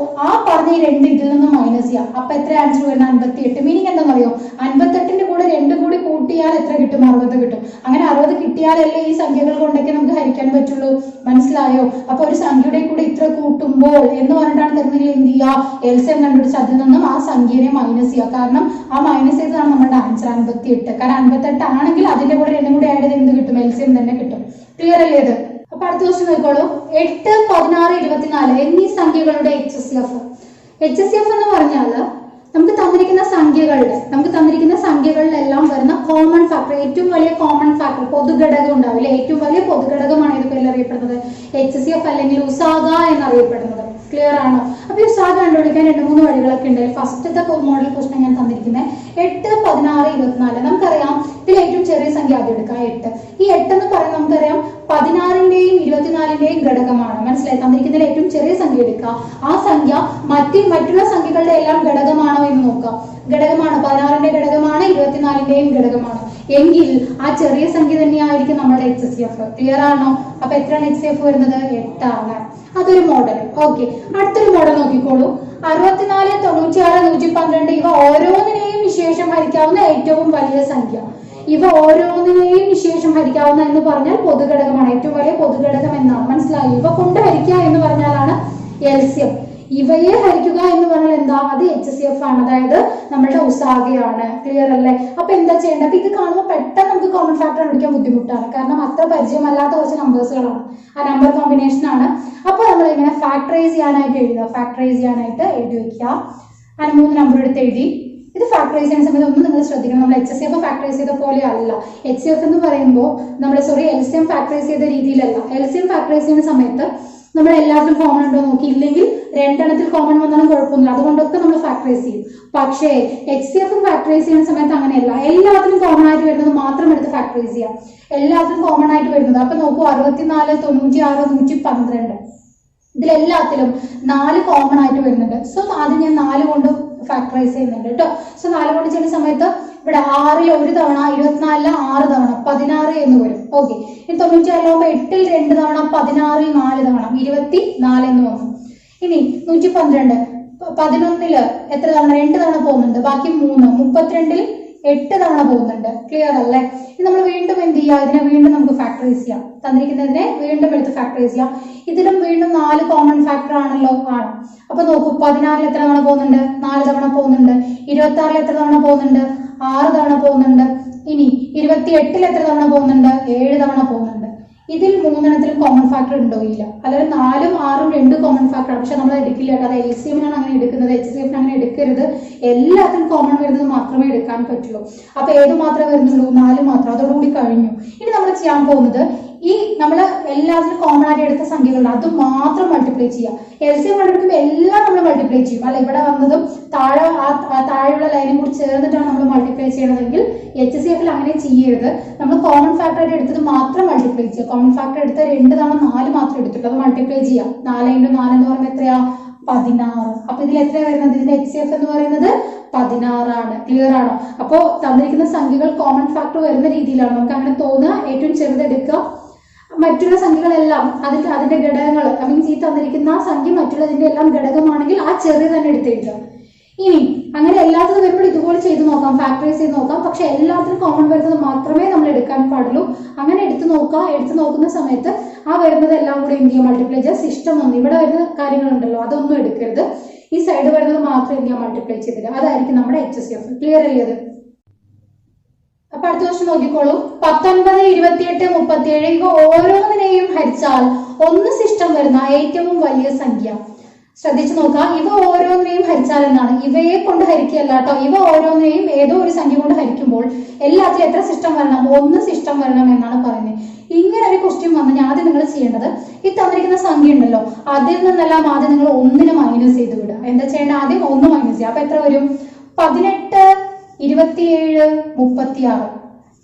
ആ പറഞ്ഞ ഈ 2 ഇതിൽ നിന്ന് മൈനസ് ചെയ്യാം. അപ്പൊ എത്ര ആൻസർ വരുന്നത്? 58. മീനിങ് എന്താണെന്നറിയോ? 58ന്റെ കൂടെ 2 കൂടി കൂട്ടിയാൽ എത്ര കിട്ടും? 60 കിട്ടും. അങ്ങനെ 60 കിട്ടിയാലല്ലേ ഈ സംഖ്യകൾ കൊണ്ടൊക്കെ നമുക്ക് ഹരിക്കാൻ പറ്റുള്ളൂ. മനസ്സിലായോ? അപ്പൊ ഒരു സംഖ്യയുടെ കൂടെ ഇത്ര കൂട്ടുമ്പോൾ എന്ന് പറഞ്ഞിട്ടാണ് തരുന്നെങ്കിൽ എന്ത് ചെയ്യുക? എൽസിഎം കണ്ടുപിടിച്ച് അതിൽ നിന്നും ആ സംഖ്യയെ മൈനസ് ചെയ്യുക. കാരണം ആ മൈനസ് ചെയ്തതാണ് നമ്മുടെ ആൻസർ 58. കാരണം 58 ആണെങ്കിൽ അതിന്റെ കൂടെ 2 കൂടി ആഡ് ചെയ്ത് എന്ത് കിട്ടും? എൽസിഎം തന്നെ കിട്ടും. ക്ലിയർ അല്ലേ ഇത്? അപ്പൊ അടുത്ത ക്വസ്റ്റ്യൻ നോക്കിക്കോളൂ. 8, 16, 24 എന്നീ സംഖ്യകളുടെ HCF. HCF എന്ന് പറഞ്ഞാൽ നമുക്ക് തന്നിരിക്കുന്ന സംഖ്യകളിലെല്ലാം വരുന്ന കോമൺ ഫാക്ടർ, ഏറ്റവും വലിയ കോമൺ ഫാക്ടർ, പൊതുഘടകം ഉണ്ടാവില്ലേ? ഏറ്റവും വലിയ പൊതുഘടകമാണ് ഇത് പേരിൽ അറിയപ്പെടുന്നത് HCF അല്ലെങ്കിൽ ഉസാഗ എന്നറിയപ്പെടുന്നത്. ക്ലിയർ ആണോ? അപ്പൊ ഈ ഉസാഗ കണ്ടുപിടിക്കാൻ 2-3 വഴികളൊക്കെ ഉണ്ട്. ഫസ്റ്റത്തെ മോഡൽ ക്വസ്റ്റൻ ഞാൻ തന്നിരിക്കുന്നത് 8, 16, 24. നമുക്കറിയാം ഇതിൽ ഏറ്റവും ചെറിയ സംഖ്യ ആദ്യം എടുക്കാം, 8. ഈ 8 എന്ന് പറയുന്നത് നമുക്കറിയാം 16ന്റെയും 24ന്റെയും ഘടകമാണ്. മനസ്സിലായി? തന്നിരിക്കുന്നതിൽ ഏറ്റവും ചെറിയ സംഖ്യ എടുക്കുക. ആ സംഖ്യ മറ്റുള്ള സംഖ്യകളുടെ എല്ലാം ഘടകമാണോ എന്ന് നോക്കാം. ഘടകമാണ്. 16ന്റെ ഘടകമാണ്, 24ന്റെയും ഘടകമാണ്. എങ്കിൽ ആ ചെറിയ സംഖ്യ തന്നെയായിരിക്കും നമ്മുടെ HCF. ക്ലിയർ ആണോ? അപ്പൊ എത്രയാണ് HCF വരുന്നത്? 8 ആണ്. അതൊരു മോഡൽ. ഓക്കെ, അടുത്തൊരു മോഡൽ നോക്കിക്കോളൂ. 64, 96, 112 ഇവ ഓരോന്നിനെയും വിശേഷം ഹരിക്കാവുന്ന ഏറ്റവും വലിയ സംഖ്യ. ഇവ ഓരോന്നിനെയും വിശേഷം ഹരിക്കാവുന്ന എന്ന് പറഞ്ഞാൽ പൊതുഘടകമാണ്. ഏറ്റവും വലിയ പൊതുഘടകം എന്നാണ്. മനസ്സിലായി? ഇവ കൊണ്ട് ഹരിക്കുക എന്ന് പറഞ്ഞാലാണ് എൽസിഎം. ഇവയെ ഹരിക്കുക എന്ന് പറഞ്ഞാൽ എന്താ? അത് HCF ആണ്, അതായത് നമ്മുടെ ഉസാഗയാണ്. ക്ലിയർ അല്ലേ? അപ്പൊ എന്താ ചെയ്യേണ്ടത്? അപ്പൊ ഇത് കാണുമ്പോൾ പെട്ടെന്ന് നമുക്ക് കോമൺ ഫാക്ടർ കണ്ടുപിടിക്കാൻ ബുദ്ധിമുട്ടാണ്. കാരണം അത്ര പരിചയമല്ലാത്ത കുറച്ച് നമ്പേഴ്സുകളാണ്, ആ നമ്പർ കോമ്പിനേഷൻ ആണ്. അപ്പൊ നമ്മൾ ഇങ്ങനെ ഫാക്ടറൈസ് ചെയ്യാനായിട്ട് എഴുതി വെക്കുക. അങ്ങനെ 3 നമ്പർ എടുത്ത് എഴുതി. ഇത് ഫാക്ടറൈസ് ചെയ്യുന്ന സമയത്ത് ഒന്നും നിങ്ങൾ ശ്രദ്ധിക്കണം, നമ്മൾ HCF ഫാക്ടറൈസ് ചെയ്ത പോലെ അല്ല. HCF എന്ന് പറയുമ്പോൾ LCM ഫാക്ടറൈസ് ചെയ്ത രീതിയിലല്ല. LCM ഫാക്ടറൈസ് ചെയ്യുന്ന സമയത്ത് നമ്മൾ എല്ലാത്തിലും കോമൺ ഉണ്ടോ നോക്കി, ഇല്ലെങ്കിൽ 2 എണ്ണത്തിൽ കോമൺ വന്നാലും കുഴപ്പമൊന്നുമില്ല, അതുകൊണ്ടൊക്കെ നമ്മൾ ഫാക്ടറൈസ് ചെയ്യും. പക്ഷേ HCF ഫാക്ടറൈസ് ചെയ്യുന്ന സമയത്ത് അങ്ങനെയല്ല. എല്ലാത്തിലും കോമൺ ആയിട്ട് വരുന്നത് മാത്രം എടുത്ത് ഫാക്ടറൈസ് ചെയ്യാം. എല്ലാത്തിലും കോമൺ ആയിട്ട് വരുന്നത്. അപ്പൊ നോക്കൂ, 64, 96, 112 ഇതിലെല്ലാത്തിലും 4 കോമൺ ആയിട്ട് വരുന്നുണ്ട്. സോ ആദ്യം ഞാൻ 4 കൊണ്ട് ഫാക്ടറൈസ് ചെയ്യുന്നുണ്ട് കേട്ടോ. സോ 4 കൊണ്ട് ചെയ്യുന്ന സമയത്ത് ഇവിടെ 6ൽ 1 തവണ, 24ൽ 6 തവണ 16 എന്ന് വരും. ഓക്കെ, ഇനി 96 8ൽ 2 തവണ, 16ൽ 4 തവണ 24 എന്ന് വന്നു. ഇനി 112 11ൽ എത്ര തവണ? 2 തവണ പോകുന്നുണ്ട്, ബാക്കി 3. 32ൽ 8 തവണ പോകുന്നുണ്ട്. ക്ലിയർ അല്ലേ? ഇത് നമ്മൾ വീണ്ടും എന്ത് ചെയ്യുക, ഇതിനെ വീണ്ടും നമുക്ക് ഫാക്ടറൈസ് ചെയ്യാം. തന്നിരിക്കുന്നതിനെ വീണ്ടും എടുത്ത് ഫാക്ടറൈസ് ചെയ്യാം. ഇതിലും വീണ്ടും 4 കോമൺ ഫാക്ടർ ആണല്ലോ, ആണ്. അപ്പൊ നോക്കൂ, 16 എത്ര തവണ പോകുന്നുണ്ട്? 4 തവണ പോകുന്നുണ്ട്. 26 എത്ര തവണ പോകുന്നുണ്ട്? 6 തവണ പോകുന്നുണ്ട്. ഇനി 28 എത്ര തവണ പോകുന്നുണ്ട്? 7 തവണ പോകുന്നുണ്ട്. ഇതിൽ 3 കോമൺ ഫാക്ടർ ഉണ്ടോ? ഇല്ല. അതായത് 4ഉം 6ഉം 2 കോമൺ ഫാക്ടർ ആണ്. പക്ഷെ നമ്മൾ എടുക്കില്ല കേട്ടോ. അത് LCM-നാണ് അങ്ങനെ എടുക്കുന്നത്, HCF അങ്ങനെ എടുക്കരുത്. എല്ലാത്തിനും കോമൺ വരുന്നത് മാത്രമേ എടുക്കാൻ പറ്റുള്ളൂ. അപ്പൊ ഏത് മാത്രമേ വരുന്നുള്ളൂ? 4 മാത്രം. അതോടുകൂടി കഴിഞ്ഞു. ഇനി നമ്മൾ ചെയ്യാൻ പോകുന്നത്, ഈ നമ്മൾ എല്ലാത്തിനും കോമൺ ആയിട്ട് എടുത്ത സംഖ്യകളുണ്ട്, അത് മാത്രം മൾട്ടിപ്ലൈ ചെയ്യാം. LCM കണ്ടെടുക്കുമ്പോൾ എല്ലാം നമ്മൾ മൾട്ടിപ്ലൈ ചെയ്യും. അല്ല, ഇവിടെ വന്നതും താഴെയുള്ള ലൈനും കൂടി ചേർന്നിട്ടാണ് നമ്മൾ മൾട്ടിപ്ലൈ ചെയ്യണതെങ്കിൽ HCF-ൽ അങ്ങനെ ചെയ്യരുത്. നമ്മൾ കോമൺ ഫാക്ടർ ആയിട്ട് എടുത്തത് മാത്രം മൾട്ടിപ്ലൈ ചെയ്യുക. കോമൺ ഫാക്ടർ എടുത്ത 2 തവണ 4 മാത്രം എടുത്തിട്ട് അത് മൾട്ടിപ്ലൈ ചെയ്യാം. 4 × 4 എന്ന് പറയുമ്പോൾ എത്രയാ? 16. അപ്പൊ ഇതിൽ എത്രയാണ് വരുന്നത്? ഇതിന്റെ HCF എന്ന് പറയുന്നത് 16 ആണ്. ക്ലിയർ ആണോ? അപ്പോ തന്നിരിക്കുന്ന സംഖ്യകൾ കോമൺ ഫാക്ടർ വരുന്ന രീതിയിലാണ് നമുക്ക് അങ്ങനെ തോന്നുക. ഏറ്റവും ചെറുതെടുക്കുക, മറ്റുള്ള സംഖ്യകളെല്ലാം അതിന്റെ ഘടകങ്ങൾ, മീൻസ് ഈ തന്നിരിക്കുന്ന സംഖ്യ മറ്റുള്ളതിന്റെ എല്ലാം ഘടകമാണെങ്കിൽ ആ ചെറിയ തന്നെ എടുത്തെഴുതുക. ഇനി അങ്ങനെ എല്ലാത്തിനും വരുമ്പോൾ ഇതുപോലെ ചെയ്ത് നോക്കാം, ഫാക്ടറൈസ് ചെയ്ത് നോക്കാം. പക്ഷെ എല്ലാത്തിനും കോമൺ വരുന്നത് മാത്രമേ നമ്മൾ എടുക്കാൻ പാടുള്ളൂ. അങ്ങനെ എടുത്തു നോക്കുന്ന സമയത്ത് ആ വരുന്നത് എല്ലാം കൂടി എന്ത് ചെയ്യുക? മൾട്ടിപ്ലൈ ചെയ്യുക. സിസ്റ്റം ഒന്നും ഇവിടെ വരുന്ന കാര്യങ്ങളുണ്ടല്ലോ അതൊന്നും എടുക്കരുത്. ഈ സൈഡ് വരുന്നത് മാത്രം എന്ത് ചെയ്യുക? മൾട്ടിപ്ലൈ ചെയ്തില്ല. അതായിരിക്കും നമ്മുടെ HCF. ക്ലിയർ അല്ലേ അത്? അപ്പൊ അടുത്ത ക്വസ്റ്റ്യൻ നോക്കിക്കോളൂ. 19, 28, 37 ഇവ ഓരോന്നിനെയും ഹരിച്ചാൽ 1 സിസ്റ്റം വരുന്ന ഏറ്റവും വലിയ സംഖ്യ. ശ്രദ്ധിച്ചു നോക്കാം. ഇവ ഓരോന്നിനെയും ഹരിച്ചാൽ എന്നാണ്. ഇവയെ കൊണ്ട് ഹരിക്കുകയല്ല കേട്ടോ. ഇവ ഓരോന്നിനെയും ഏതോ ഒരു സംഖ്യ കൊണ്ട് ഹരിക്കുമ്പോൾ എല്ലാത്തിലും എത്ര സിസ്റ്റം വരണം? 1 സിസ്റ്റം വരണം എന്നാണ് പറയുന്നത്. ഇങ്ങനെ ഒരു ക്വസ്റ്റ്യൻ വന്നു കഴിഞ്ഞാൽ ആദ്യം നിങ്ങൾ ചെയ്യേണ്ടത്, ഈ തന്നിരിക്കുന്ന സംഖ്യ ഉണ്ടല്ലോ അതിൽ നിന്നെല്ലാം ആദ്യം നിങ്ങൾ 1 മൈനസ് ചെയ്ത് വിടുക. എന്താ ചെയ്യേണ്ടത്? ആദ്യം 1 മൈനസ് ചെയ്യുക. അപ്പൊ എത്ര വരും? 18, 27, 36.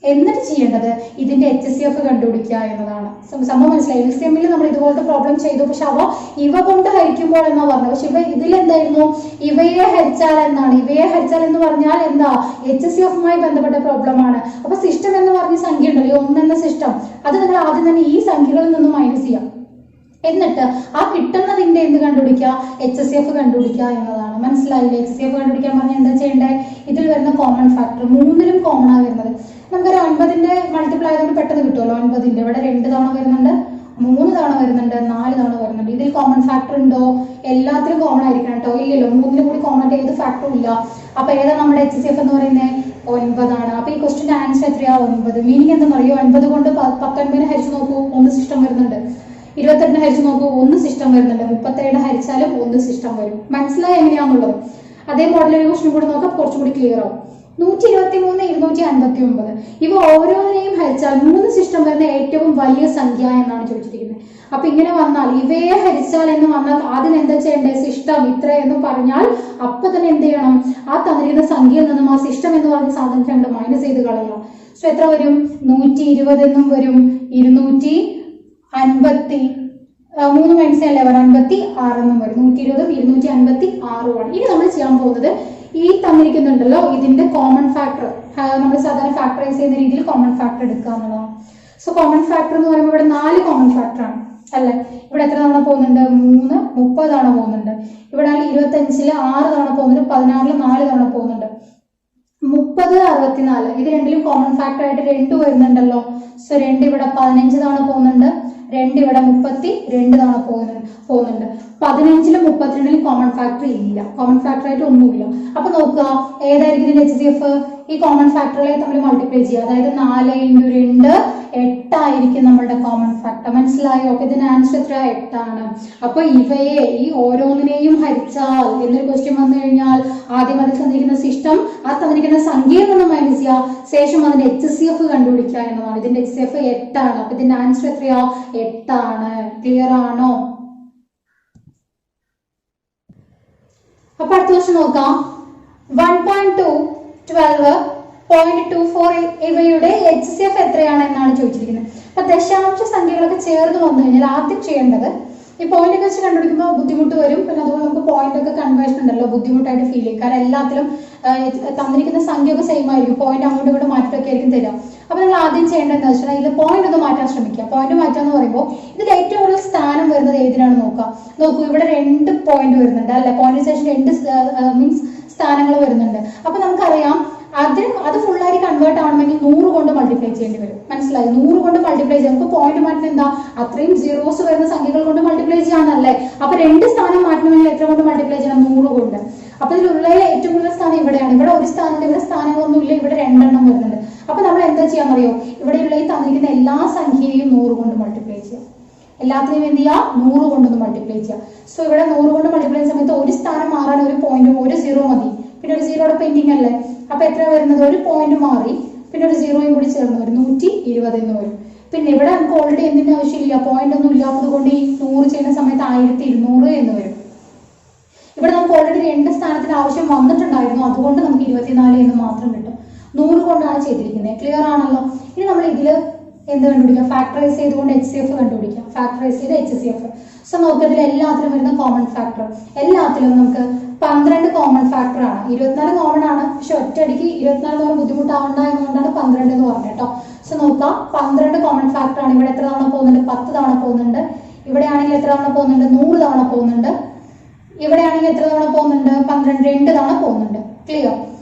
എന്നിട്ട് ചെയ്യേണ്ടത് ഇതിന്റെ HCF കണ്ടുപിടിക്കുക എന്നതാണ്. സംഭവം മനസ്സിലായി? LCM-ൽ നമ്മൾ ഇതുപോലത്തെ പ്രോബ്ലം ചെയ്തു. പക്ഷെ ഇവ കൊണ്ട് ഹരിക്കുമ്പോൾ എന്നാ പറഞ്ഞത്. പക്ഷെ ഇതിലെന്തായിരുന്നു? ഇവയെ ഹരിച്ചാൽ എന്നാണ്. ഇവയെ ഹരിച്ചാൽ എന്ന് പറഞ്ഞാൽ എന്താ? HCF-മായി ബന്ധപ്പെട്ട പ്രോബ്ലം ആണ്. അപ്പൊ സിസ്റ്റം എന്ന് പറഞ്ഞ സംഖ്യ ഉണ്ടല്ലോ, 1 എന്ന സിസ്റ്റം, അത് നിങ്ങൾ ആദ്യം തന്നെ ഈ സംഖ്യകളിൽ നിന്ന് മൈനസ് ചെയ്യാം. എന്നിട്ട് ആ കിട്ടുന്നതിന്റെ എന്ത് കണ്ടുപിടിക്കുക? HCF കണ്ടുപിടിക്കുക എന്നതാണ്. മനസ്സിലായില്ലേ? HCF കണ്ടുപിടിക്കാൻ പറഞ്ഞാൽ എന്താ ചെയ്യേണ്ടത്? ഇതിൽ വരുന്ന കോമൺ ഫാക്ടർ 3ലും കോമൺ ആണ് വരുന്നത്. നമുക്കൊരു 9ന്റെ മൾട്ടിപ്ലൈ ആയതുകൊണ്ട് പെട്ടെന്ന് കിട്ടുമല്ലോ. 9ന്റെ ഇവിടെ 2 തവണ വരുന്നുണ്ട്, 3 തവണ വരുന്നുണ്ട്, 4 തവണ വരുന്നുണ്ട്. ഇതിൽ കോമൺ ഫാക്ടർ ഉണ്ടോ? എല്ലാത്തിലും കോമൺ ആയിരിക്കണം കേട്ടോ. ഇല്ലല്ലോ, 3ലും കൂടി കോമൺ ആയിട്ട് ഏത് ഫാക്ടറും ഇല്ല. അപ്പൊ ഏതാ നമ്മുടെ HCF എന്ന് പറയുന്നത്? 9 ആണ്. അപ്പൊ ഈ ക്വസ്റ്റിന്റെ ആൻസർ എത്രയാ? 9. മീനിങ് എന്താ അറിയോ? 9 കൊണ്ട് 19 ഹരിച്ചു നോക്കൂ, 1 സിസ്റ്റം വരുന്നുണ്ട്. 28 ഹരിച്ചു നോക്കൂ, 1 സിസ്റ്റം വരുന്നുണ്ട്. 37 ഹരിച്ചാലും 1 സിസ്റ്റം വരും. മനസ്സിലായി എങ്ങനെയാന്നുള്ളത്? അതേ മോഡൽ ഒരു ക്വസ്റ്റ്യൻ കൂടി നോക്കാം, കുറച്ചും കൂടി ക്ലിയർ ആവും. 123, 259 ഇവ ഓരോന്നിനെയും ഹരിച്ചാൽ 3 സിസ്റ്റം വരുന്ന ഏറ്റവും വലിയ സംഖ്യ എന്നാണ് ചോദിച്ചിരിക്കുന്നത്. അപ്പൊ ഇങ്ങനെ വന്നാൽ ഇവയെ ഹരിച്ചാൽ എന്ന് വന്നാൽ ആദ്യം എന്താ ചെയ്യേണ്ടത്? സിസ്റ്റം ഇത്ര എന്ന് പറഞ്ഞാൽ അപ്പൊ തന്നെ എന്ത് ചെയ്യണം? ആ തന്നിരിക്കുന്ന സംഖ്യയിൽ നിന്നും ആ സിസ്റ്റം എന്ന് പറഞ്ഞ സാധനം 2 മൈനസ് ചെയ്ത് കളയാം. സോ എത്ര വരും? 120 എന്നും വരും, 250 3 മൈനസ് 56 എന്നും വരും. 120, 256 ആണ്. ഇനി നമ്മൾ ചെയ്യാൻ പോകുന്നത് ഈ തന്നിരിക്കുന്നുണ്ടല്ലോ ഇതിന്റെ കോമൺ ഫാക്ടർ, നമ്മൾ സാധാരണ ഫാക്ടറൈസ് ചെയ്യുന്ന രീതിയിൽ കോമൺ ഫാക്ടർ എടുക്കുക എന്നുള്ളതാണ്. സോ കോമൺ ഫാക്ടർ എന്ന് പറയുമ്പോൾ ഇവിടെ 4 കോമൺ ഫാക്ടർ ആണ് അല്ലെ. ഇവിടെ എത്ര തവണ പോകുന്നുണ്ട്? 3, 30 തവണ പോകുന്നുണ്ട്. ഇവിടെ 25-ല് 6 തവണ പോകുന്നുണ്ട്, 16-ല് 4 തവണ പോകുന്നുണ്ട്. 30, 64 ഇത് രണ്ടിലും കോമൺ ഫാക്ടർ ആയിട്ട് 2 വരുന്നുണ്ടല്ലോ. സോ 2 ഇവിടെ 15 തവണ പോകുന്നുണ്ട്, 2 ഇവിടെ 32 തവണ പോകുന്നുണ്ട്. 15-ലും 32-ലും കോമൺ ഫാക്ടർ ഇല്ല, കോമൺ ഫാക്ടർ ആയിട്ട് ഒന്നുമില്ല. അപ്പൊ നോക്കുക ഏതായിരിക്കും ഇതിന്റെ HCF? ഈ കോമൺ ഫാക്ടറുകളെ തമ്മിൽ മൾട്ടിപ്ലൈ ചെയ്യുക. അതായത് 4 × 2 8 ആയിരിക്കും നമ്മളുടെ കോമൺ ഫാക്ടർ. മനസ്സിലായോ? അപ്പൊ ഇതിന്റെ ആൻസർ എത്ര? 8 ആണ്. അപ്പൊ ഇവയെ ഈ ഓരോന്നിനെയും ഹരിച്ചാൽ എന്നൊരു ക്വസ്റ്റ്യൻ വന്നു കഴിഞ്ഞാൽ ആദ്യം അതിൽ തന്നിരിക്കുന്ന സിസ്റ്റം ആ തന്നിരിക്കുന്ന സംഖ്യയിൽ നിന്ന് മൈനസ് ചെയ്യുക, ശേഷം അതിന്റെ HCF കണ്ടുപിടിക്കുക എന്നതാണ്. ഇതിന്റെ HCF 8 ആണ്. അപ്പൊ ഇതിന്റെ ആൻസർ എത്രയാ? 8 ആണ്. ക്ലിയർ ആണോ? അപ്പൊ അടുത്ത ക്വസ്റ്റ്യൻ നോക്കാം. 1.2, 12, 0.24 ഇവയുടെ HCF എത്രയാണ് എന്നാണ് ചോദിച്ചിരിക്കുന്നത്. അപ്പൊ ദശാംശ സംഖ്യകളൊക്കെ ചേർന്ന് വന്നു കഴിഞ്ഞാൽ ആദ്യം ചെയ്യേണ്ടത് ഈ പോയിന്റ് ഒക്കെ വെച്ച് കണ്ടുപിടിക്കുമ്പോൾ ബുദ്ധിമുട്ട് വരും. പിന്നെ അതുപോലെ നമുക്ക് പോയിന്റ് ഒക്കെ കൺവേർഷൻ ഉണ്ടല്ലോ ബുദ്ധിമുട്ടായിട്ട് ഫീൽ ചെയ്യും. കാരണം എല്ലാത്തിലും തന്നിരിക്കുന്ന സംഖ്യ ഒക്കെ സെയിം ആയിരിക്കും, പോയിന്റ് അങ്ങോട്ടും ഇങ്ങോട്ട് മാറ്റമൊക്കെ ആയിരിക്കും തരാം. അപ്പൊ നിങ്ങൾ ആദ്യം ചെയ്യേണ്ടതെന്ന് വെച്ചാൽ ഇതിൽ പോയിന്റ് ഒന്ന് മാറ്റാൻ ശ്രമിക്കുക. പോയിന്റ് മാറ്റാന്ന് പറയുമ്പോൾ ഇതിൽ ഏറ്റവും കൂടുതൽ സ്ഥാനം വരുന്നത് ഏതിനാണ് നോക്കൂ. ഇവിടെ 2 പോയിന്റ് വരുന്നുണ്ട് അല്ലെ. പോയിന്റ് ശേഷം 2 മീൻസ് സ്ഥാനങ്ങൾ വരുന്നുണ്ട്. അപ്പൊ നമുക്കറിയാം അത് ഫുള്ളായിട്ട് കൺവേർട്ട് ആവണമെങ്കിൽ 100 കൊണ്ട് മൾട്ടിപ്ലൈ ചെയ്യേണ്ടി വരും. മനസ്സിലായി? 100 കൊണ്ട് മൾട്ടിപ്ലൈ ചെയ്യാം. നമുക്ക് പോയിന്റ് മാറ്റുന്നത് എന്താ? അത്രയും സീറോസ് വരുന്ന സംഖ്യകൾ കൊണ്ട് മൾട്ടിപ്ലൈ ചെയ്യാന്നല്ലേ. അപ്പൊ 2 സ്ഥാനം മാറ്റണമെങ്കിൽ എത്ര കൊണ്ട് മൾട്ടിപ്ലൈ ചെയ്യണം? 100 കൊണ്ട്. അപ്പൊ ഇതിലുള്ളതിലെ ഏറ്റവും കൂടുതൽ സ്ഥാനം ഇവിടെയാണ്. ഇവിടെ ഒരു സ്ഥാനത്ത്, ഇവിടെ സ്ഥാനങ്ങളൊന്നുമില്ല, ഇവിടെ 2 എണ്ണം വരുന്നുണ്ട്. അപ്പൊ നമ്മൾ എന്താ ചെയ്യാന്നറിയോ? ഇവിടെയുള്ള ഈ തന്നിരിക്കുന്ന എല്ലാ സംഖ്യയെയും 100 കൊണ്ട് മൾട്ടിപ്ലൈ ചെയ്യാം. എല്ലാത്തിനെയും എന്ത് ചെയ്യാം? 100 കൊണ്ടൊന്ന് മൾട്ടിപ്ലൈ ചെയ്യാം. സോ ഇവിടെ 100 കൊണ്ട് മൾട്ടിപ്ലൈ ചെയ്യുന്ന സമയത്ത് ഒരു സ്ഥാനം മാറാൻ ഒരു പോയിന്റും ഒരു സീറോ മതി. പിന്നെ ഒരു സീറോയുടെ പെൻഡിങ് അല്ലേ. അപ്പൊ എത്ര വരുന്നത്? ഒരു പോയിന്റ് മാറി പിന്നെ ഒരു സീറോയും കൂടി ചേർന്ന് വരും, 120 എന്ന് വരും. പിന്നെ ഇവിടെ നമുക്ക് ഓൾറെഡി എന്തിന്റെ ആവശ്യമില്ല, പോയിന്റ് ഒന്നും ഇല്ലാത്തത് കൊണ്ട് ഈ 100 ചെയ്യുന്ന സമയത്ത് 1200 എന്ന് വരും. ഇവിടെ നമുക്ക് ഓൾറെഡി 2 സ്ഥാനത്തിന് ആവശ്യം വന്നിട്ടുണ്ടായിരുന്നു, അതുകൊണ്ട് നമുക്ക് 24 എന്ന് മാത്രം കിട്ടും. 100 കൊണ്ടാണ് ചെയ്തിരിക്കുന്നത്. ക്ലിയർ ആണല്ലോ? ഇനി നമ്മൾ ഇതില് എന്ത് കണ്ടുപിടിക്കാം? ഫാക്ടറൈസ് ചെയ്തുകൊണ്ട് HCF കണ്ടുപിടിക്കാം. ഫാക്ടറൈസ് ചെയ്ത് HCF. സോ നമുക്ക് ഇതിൽ എല്ലാത്തിലും വരുന്ന കോമൺ ഫാക്ടർ, എല്ലാത്തിലും നമുക്ക് 12 കോമൺ ഫാക്ടർ ആണ്. 24 കോമൺ ആണ്, പക്ഷെ ഒറ്റയടിക്ക് 24 എന്ന് പറഞ്ഞാൽ ബുദ്ധിമുട്ടാവണ്ട എന്നുകൊണ്ടാണ് 12 എന്ന് പറഞ്ഞത് കേട്ടോ. സോ നോക്കാം, 12 കോമൺ ഫാക്ടർ ആണ്. ഇവിടെ എത്ര തവണ പോകുന്നുണ്ട്? 10 തവണ പോകുന്നുണ്ട്. ഇവിടെ ആണെങ്കിൽ എത്ര തവണ പോകുന്നുണ്ട്? 100 തവണ പോകുന്നുണ്ട്. ഇവിടെ ആണെങ്കിൽ എത്ര തവണ പോകുന്നുണ്ട്? 12 2 തവണ പോകുന്നുണ്ട്. ക്ലിയർ?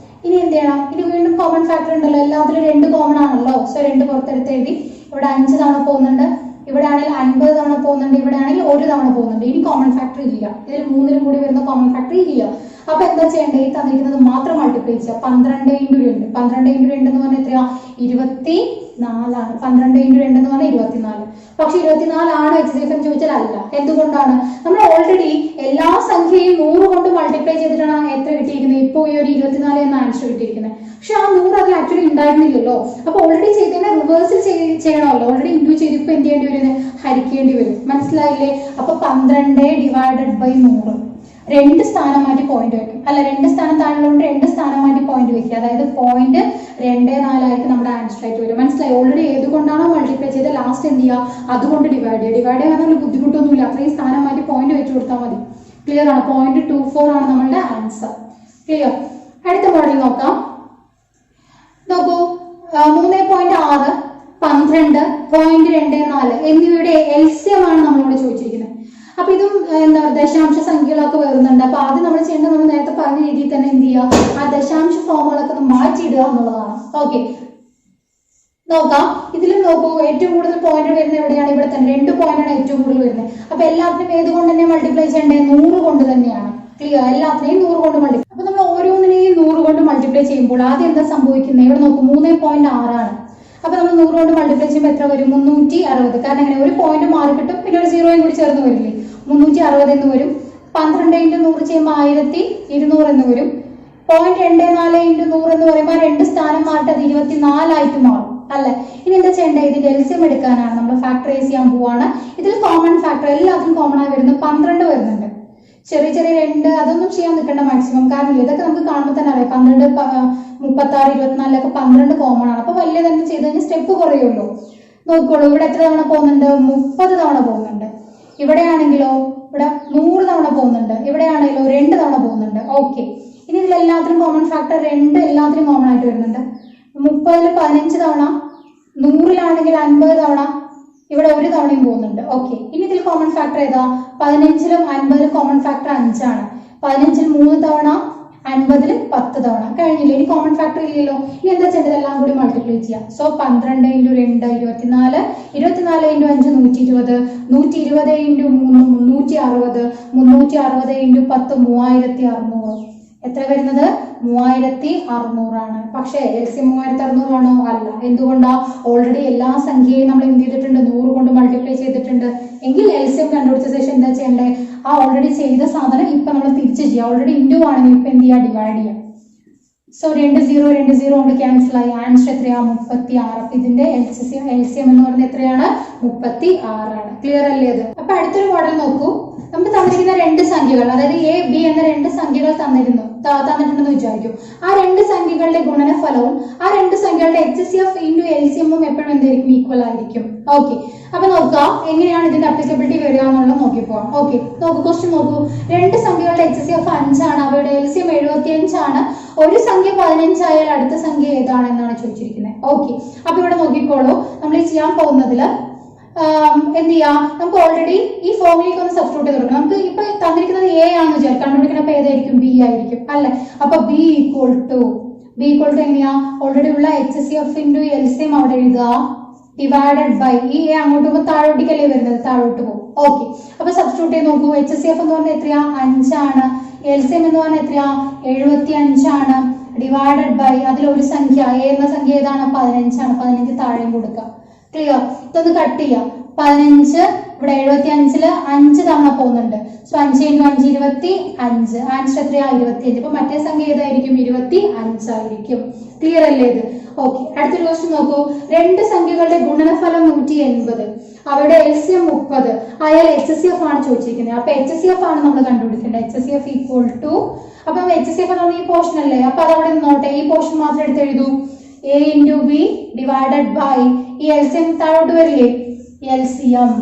ഇനി എന്ത് ചെയ്യണം? ഇനി വീണ്ടും കോമൺ ഫാക്ടർ ഉണ്ടല്ലോ, എല്ലാത്തിലും 2 കോമൺ ആണല്ലോ. സോ 2 പുറത്തെടുത്ത് എഴുതി. ഇവിടെ 5 തവണ പോകുന്നുണ്ട്. ഇവിടെ ആണെങ്കിൽ 50 തവണ പോകുന്നുണ്ട്. ഇവിടെ ആണെങ്കിൽ 1 തവണ പോകുന്നുണ്ട്. ഇനി കോമൺ ഫാക്ടർ ഇല്ല. ഇതിൽ 3ലും കൂടി വരുന്ന കോമൺ ഫാക്ടർ ഇല്ല. അപ്പൊ എന്താ ചെയ്യേണ്ടത്? ഈ തന്നിരിക്കുന്നത് മാത്രം മൾട്ടിപ്ലൈ ചെയ്യുക. 12 × 2. 12 × 2 എന്ന് പറഞ്ഞാൽ എത്രയാ? 24 ആണ്. 12 × 2 എന്ന് പറഞ്ഞാൽ 24. പക്ഷെ 24 ആണ് HCF എന്ന് ചോദിച്ചാൽ അല്ല. എന്തുകൊണ്ടാണ്? നമ്മൾ ഓൾറെഡി എല്ലാ സംഖ്യയും 100 കൊണ്ട് മൾട്ടിപ്ലൈ ചെയ്തിട്ടാണ് എത്ര കിട്ടിയിരിക്കുന്നത്? ഇപ്പോൾ ഈ ഒരു 24 എന്ന ആൻസർ കിട്ടിയിരിക്കുന്നത്. പക്ഷെ ആ 100 അതിൽ ആക്ച്വലി ഉണ്ടായിരുന്നില്ലല്ലോ. അപ്പൊ ഓൾറെഡി ചെയ്തതിനെ റിവേഴ്സിൽ ചെയ്യണമല്ലോ. ഓൾറെഡി ഇൻറ്റു ചെയ്ത് ഇപ്പൊ എന്ത് ചെയ്യേണ്ടി വരും? ഹരിക്കേണ്ടി വരും. മനസ്സിലായില്ലേ? അപ്പൊ 12 ÷ 100. 2 സ്ഥാനം മാറ്റി പോയിന്റ് വെക്കും. അല്ല, 2 സ്ഥാനം താഴെയുള്ളതുകൊണ്ട് 2 സ്ഥാനം മാറ്റി പോയിന്റ് വെക്കുക. അതായത് 0.24 ആയിരിക്കും നമ്മുടെ ആൻസർ ആയിട്ട് വരും. മനസ്സിലായി? ഓൾറെഡി ഏതുകൊണ്ടാണോ മൾട്ടിപ്ലൈ ചെയ്ത് ലാസ്റ്റ് എന്ത് ചെയ്യുക? അതുകൊണ്ട് ഡിവൈഡ് ചെയ്യുക. ഡിവൈഡ് ചെയ്യാൻ ബുദ്ധിമുട്ടൊന്നുമില്ല. അത്രയും സ്ഥാനം മാറ്റി പോയിന്റ് വെച്ച് കൊടുത്താൽ മതി. ക്ലിയർ ആണ്? 0.24 ആണ് നമ്മളുടെ ആൻസർ. ക്ലിയർ? അടുത്ത മോഡൽ നോക്കാം. നോക്കൂ, 3.6, 12, 0.24 എന്നിവയുടെ LCM ആണ് നമ്മളോട് ചോദിച്ചിരിക്കുന്നത്. അപ്പൊ ഇതും എന്താ ദശാംശ സംഖ്യകളൊക്കെ വരുന്നുണ്ട്. അപ്പൊ ആദ്യം നമ്മൾ ചെയ്യേണ്ടത്, നമ്മൾ നേരത്തെ പറഞ്ഞ രീതിയിൽ തന്നെ എന്ത് ചെയ്യുക? ആ ദശാംശ ഫോമുകളൊക്കെ ഒന്ന് മാറ്റിയിടുക എന്നുള്ളതാണ്. ഓക്കെ, നോക്കാം. ഇതിലും നോക്കൂ, ഏറ്റവും കൂടുതൽ പോയിന്റ് വരുന്നത് എവിടെയാണ്? ഇവിടെ തന്നെ 2 പോയിന്റാണ് ഏറ്റവും കൂടുതൽ വരുന്നത്. അപ്പൊ എല്ലാത്തിനും ഏതുകൊണ്ട് തന്നെ മൾട്ടിപ്ലൈ ചെയ്യേണ്ടത്? 100 കൊണ്ട് തന്നെയാണ്. ക്ലിയർ? എല്ലാത്തിനെയും 100 കൊണ്ട് മൾട്ടിപ്ലൈ. അപ്പൊ നമ്മൾ ഓരോന്നിനെയും 100 കൊണ്ട് മൾട്ടിപ്ലൈ ചെയ്യുമ്പോൾ ആദ്യം എന്താ സംഭവിക്കുന്നത്? ഇവിടെ നോക്കൂ, 3.6 ആണ്. അപ്പൊ നമ്മൾ 100 കൊണ്ട് മൾട്ടിപ്ലൈ ചെയ്യുമ്പോൾ എത്ര വരും? 360. കാരണം എങ്ങനെ? ഒരു പോയിന്റ് മാറി കിട്ടും, പിന്നെ ഒരു സീറോയും കൂടി ചേർന്ന് വരില്ലേ? 360 എന്ന് വരും. 12 × 100 ചെയ്യുമ്പോൾ 1200 എന്ന് വരും. 0.24 × 100 എന്ന് പറയുമ്പോൾ 2 സ്ഥാനം മാറിട്ട് അത് 24 ആയിട്ട് മാറും അല്ലെ? ഇനി എന്താ ചെയ്യേണ്ടത്? ഇതിന്റെ LCM എടുക്കാനാണ് നമ്മൾ ഫാക്ടറൈസ് ചെയ്യാൻ പോവാണ്. ഇതിൽ കോമൺ ഫാക്ടർ എല്ലാത്തിനും കോമൺ ആയി വരുന്നത് 12 വരുന്നുണ്ട്. ചെറിയ ചെറിയ 2 അതൊന്നും ചെയ്യാൻ നിൽക്കേണ്ട മാക്സിമം. കാരണം ഇതൊക്കെ നമുക്ക് കാണുമ്പോൾ തന്നെ അറിയാം. 12, 36, 24 12 കോമൺ ആണ്. അപ്പൊ വലിയ തന്നെ ചെയ്ത് കഴിഞ്ഞാൽ സ്റ്റെപ്പ് കുറയുള്ളൂ. നോക്കോളൂ, ഇവിടെ എത്ര തവണ പോകുന്നുണ്ട്? 30 തവണ പോകുന്നുണ്ട്. ഇവിടെ ആണെങ്കിലോ ഇവിടെ 100 തവണ പോകുന്നുണ്ട്. ഇവിടെ ആണെങ്കിലോ 2 തവണ പോകുന്നുണ്ട്. ഓക്കെ, ഇനി ഇതിൽ എല്ലാത്തിനും കോമൺ ഫാക്ടർ 2 എല്ലാത്തിനും കോമൺ ആയിട്ട് വരുന്നുണ്ട്. 30 15 തവണ, 100 50 തവണ, ഇവിടെ 1 തവണയും പോകുന്നുണ്ട്. ഓക്കെ, ഇനി ഇതിൽ കോമൺ ഫാക്ടർ ഏതാ? 15 50 കോമൺ ഫാക്ടർ 5 ആണ്. 15 3 തവണ, 50 10 തവണ. കഴിഞ്ഞില്ലേ? ഇനി കോമൺ ഫാക്ടർ ഇല്ലല്ലോ. ഇനി എന്താ ചെയ്തത്? എല്ലാം കൂടി മൾട്ടിപ്ലൈ ചെയ്യാം. സോ 12 × 2 24, 24 × 5 120, 120 × 3 360, 360 × 10 3600. എത്ര വരുന്നത്? 3600 ആണ്. പക്ഷേ LCM 3600 ആണോ? അല്ല. എന്തുകൊണ്ടാ? ഓൾറെഡി എല്ലാ സംഖ്യയും നമ്മൾ എന്ത് ചെയ്തിട്ടുണ്ട്? 100 കൊണ്ട് മൾട്ടിപ്ലൈ ചെയ്തിട്ടുണ്ട്. എങ്കിൽ LCM കണ്ടുപിടിച്ച ശേഷം എന്താ ചെയ്യണ്ടേ? ആ ഓൾറെഡി ചെയ്ത സാധനം ഇപ്പൊ നമ്മൾ തിരിച്ച് ചെയ്യാം. ഓൾറെഡി ഇൻറ്റു ആണെങ്കിൽ ഇപ്പൊ എന്ത് ചെയ്യാം? ഡിവൈഡ് ചെയ്യാം. സോ 2 0 2 0 കൊണ്ട് ക്യാൻസൽ ആയി. ആൻസർ എത്രയാ? 36. അപ്പൊ ഇതിന്റെ LCM എന്ന് പറയുന്നത് എത്രയാണ്? 36 ആണ്. ക്ലിയർ അല്ലേ ഇത്? അപ്പൊ അടുത്തൊരു മോഡൽ നോക്കൂ. നമുക്ക് തന്നിരിക്കുന്ന 2 സംഖ്യകൾ, അതായത് A B എന്ന 2 സംഖ്യകൾ തന്നിട്ടുണ്ടെന്ന് വിചാരിക്കും. ആ 2 സംഖ്യകളുടെ ഗുണനഫലവും ആ 2 സംഖ്യകളുടെ HCF × LCM എപ്പോഴും എന്തായിരിക്കും? ഈക്വൽ ആയിരിക്കും. ഓക്കെ, അപ്പൊ നോക്കാം എങ്ങനെയാണ് ഇതിന്റെ അപ്ലിക്കബിലിറ്റി വരിക എന്നുള്ളത് നോക്കിപ്പോവാം. ഓക്കെ, നോക്കൂ, ക്വസ്റ്റ്യൻ നോക്കൂ. 2 സംഖ്യകളുടെ HCF 5 ആണ്, അവയുടെ LCM 75 ആണ്. ഒരു സംഖ്യ 15 ആയാൽ അടുത്ത സംഖ്യ ഏതാണെന്നാണ് ചോദിച്ചിരിക്കുന്നത്. ഓക്കെ, അപ്പൊ ഇവിടെ നോക്കിക്കോളൂ. നമ്മൾ ഈ ചെയ്യാൻ പോകുന്നതില് എന്ത് ചെയ്യാം? നമുക്ക് ഓൾറെഡി ഈ ഫോമിലേക്ക് ഒന്ന് സബ്സ്റ്റിറ്റ്യൂട്ട് ചെയ്ത് കൊടുക്കണം. നമുക്ക് ഇപ്പൊ തന്നിരിക്കുന്നത് A ആണെന്ന് വിചാരിക്കും. കണ്ടുപിടിക്കുന്ന ഏതായിരിക്കും? B ആയിരിക്കും അല്ലെ? അപ്പൊ B = ബി ഈക്വൽ ടു എങ്ങനെയാ ഓൾറെഡി ഉള്ള HCF ഇൻറ്റു LCM അവിടെ എഴുതുക ഡിവൈഡഡ് ബൈ ഈ എ അങ്ങോട്ട് പോകുമ്പോൾ താഴോട്ടേക്കല്ലേ വരുന്നത്, താഴോട്ട് പോകും. ഓക്കെ, അപ്പൊ സബ്സ്റ്റിറ്റ്യൂട്ട് ചെയ്ത് നോക്കൂ. HCF എന്ന് പറഞ്ഞാൽ എത്രയാ 5 ആണ്. LCM എന്ന് പറഞ്ഞാൽ എത്രയാ 75 ആണ്. ഡിവൈഡഡ് ബൈ അതിലൊരു സംഖ്യ എ എന്ന സംഖ്യ ഏതാണ് 15 ആണ്. 15 താഴെയും കൊടുക്കുക. ക്ലിയർ? ഇതൊന്ന് കട്ട് ചെയ്യാം. 15 ഇവിടെ 75 5 തവണ പോകുന്നുണ്ട്. സോ 5 × 5 25. ആൻസർ എത്രയാ 25. അപ്പൊ മറ്റേ സംഖ്യ ഏതായിരിക്കും 25 ആയിരിക്കും. ക്ലിയർ അല്ലേ ഇത്? ഓക്കെ, അടുത്തൊരു ക്വസ്റ്റ്യൻ നോക്കൂ. രണ്ട് സംഖ്യകളുടെ ഗുണനഫലം 180, അവരുടെ LCM 30. അയാൾ HCF ആണ് ചോദിച്ചിരിക്കുന്നത്. അപ്പൊ HCF ആണ് നമ്മൾ കണ്ടുപിടിക്കേണ്ടത്. HCF ഈക്വൽ ടു, അപ്പൊ HCF എന്ന് പറഞ്ഞാൽ ഈ പോർഷൻ അല്ലേ, അപ്പൊ അതവിടെ നോട്ടെ, ഈ പോർഷൻ മാത്രം എടുത്ത് എഴുതൂ. A × B ഡിവൈഡഡ് ബൈ ഈ LCM താഴോട്ട് വരില്ലേ LCM.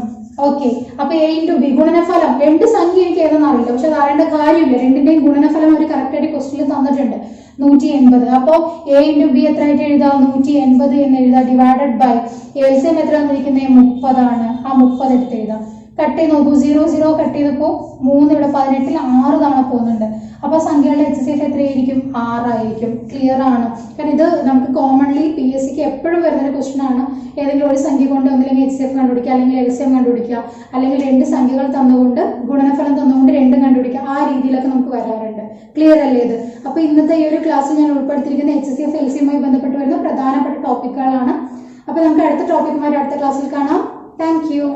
ഓക്കെ, അപ്പൊ A × B ഗുണനഫലം, രണ്ട് സംഖ്യ എനിക്ക് ഏതെന്ന് അറിയില്ല, പക്ഷെ അത് അറിയേണ്ട കാര്യമില്ല. രണ്ടിന്റെയും ഗുണനഫലം ഒരു കറക്റ്റ് ആയിട്ട് ക്വസ്റ്റിനിൽ തന്നിട്ടുണ്ട് 180. അപ്പൊ A × B എത്ര ആയിട്ട് എഴുതാം 180 എന്ന് എഴുതാം ഡിവൈഡഡ് ബൈ LCM എത്ര വന്നിരിക്കുന്നത് 30 ആണ്. ആ 30 എടുത്ത് എഴുതാം. കട്ട് ചെയ്ത് നോക്കൂ. 0 0 കട്ട് ചെയ്തപ്പോ 3 ഇവിടെ 18 6 തവണ പോകുന്നുണ്ട്. അപ്പൊ സംഖ്യകളുടെ HCF എത്രയായിരിക്കും 6 ആയിരിക്കും. ക്ലിയർ ആണ്? കാരണം ഇത് നമുക്ക് കോമൺലി PSCക്ക് എപ്പോഴും വരുന്നൊരു ക്വസ്റ്റൻ ആണ്. ഏതെങ്കിലും ഒരു സംഖ്യ കൊണ്ട് ഒന്നില്ലെങ്കിൽ HCF കണ്ടുപിടിക്കുക, അല്ലെങ്കിൽ LCM കണ്ടുപിടിക്കുക, അല്ലെങ്കിൽ രണ്ട് സംഖ്യകൾ തന്നുകൊണ്ട് ഗുണനഫലം തന്നുകൊണ്ട് രണ്ടും കണ്ടുപിടിക്കുക. ആ രീതിയിലൊക്കെ നമുക്ക് വരാറുണ്ട്. ക്ലിയർ അല്ലേ ഇത്? അപ്പൊ ഇന്നത്തെ ഈ ഒരു ക്ലാസ്സിൽ ഞാൻ ഉൾപ്പെടുത്തിയിരിക്കുന്ന HCF LCMമായി ബന്ധപ്പെട്ട് വരുന്ന പ്രധാനപ്പെട്ട ടോപ്പിക്കുകളാണ്. അപ്പൊ നമുക്ക് അടുത്ത ടോപ്പിക്കുമായി അടുത്ത ക്ലാസ്സിൽ കാണാം. Thank you.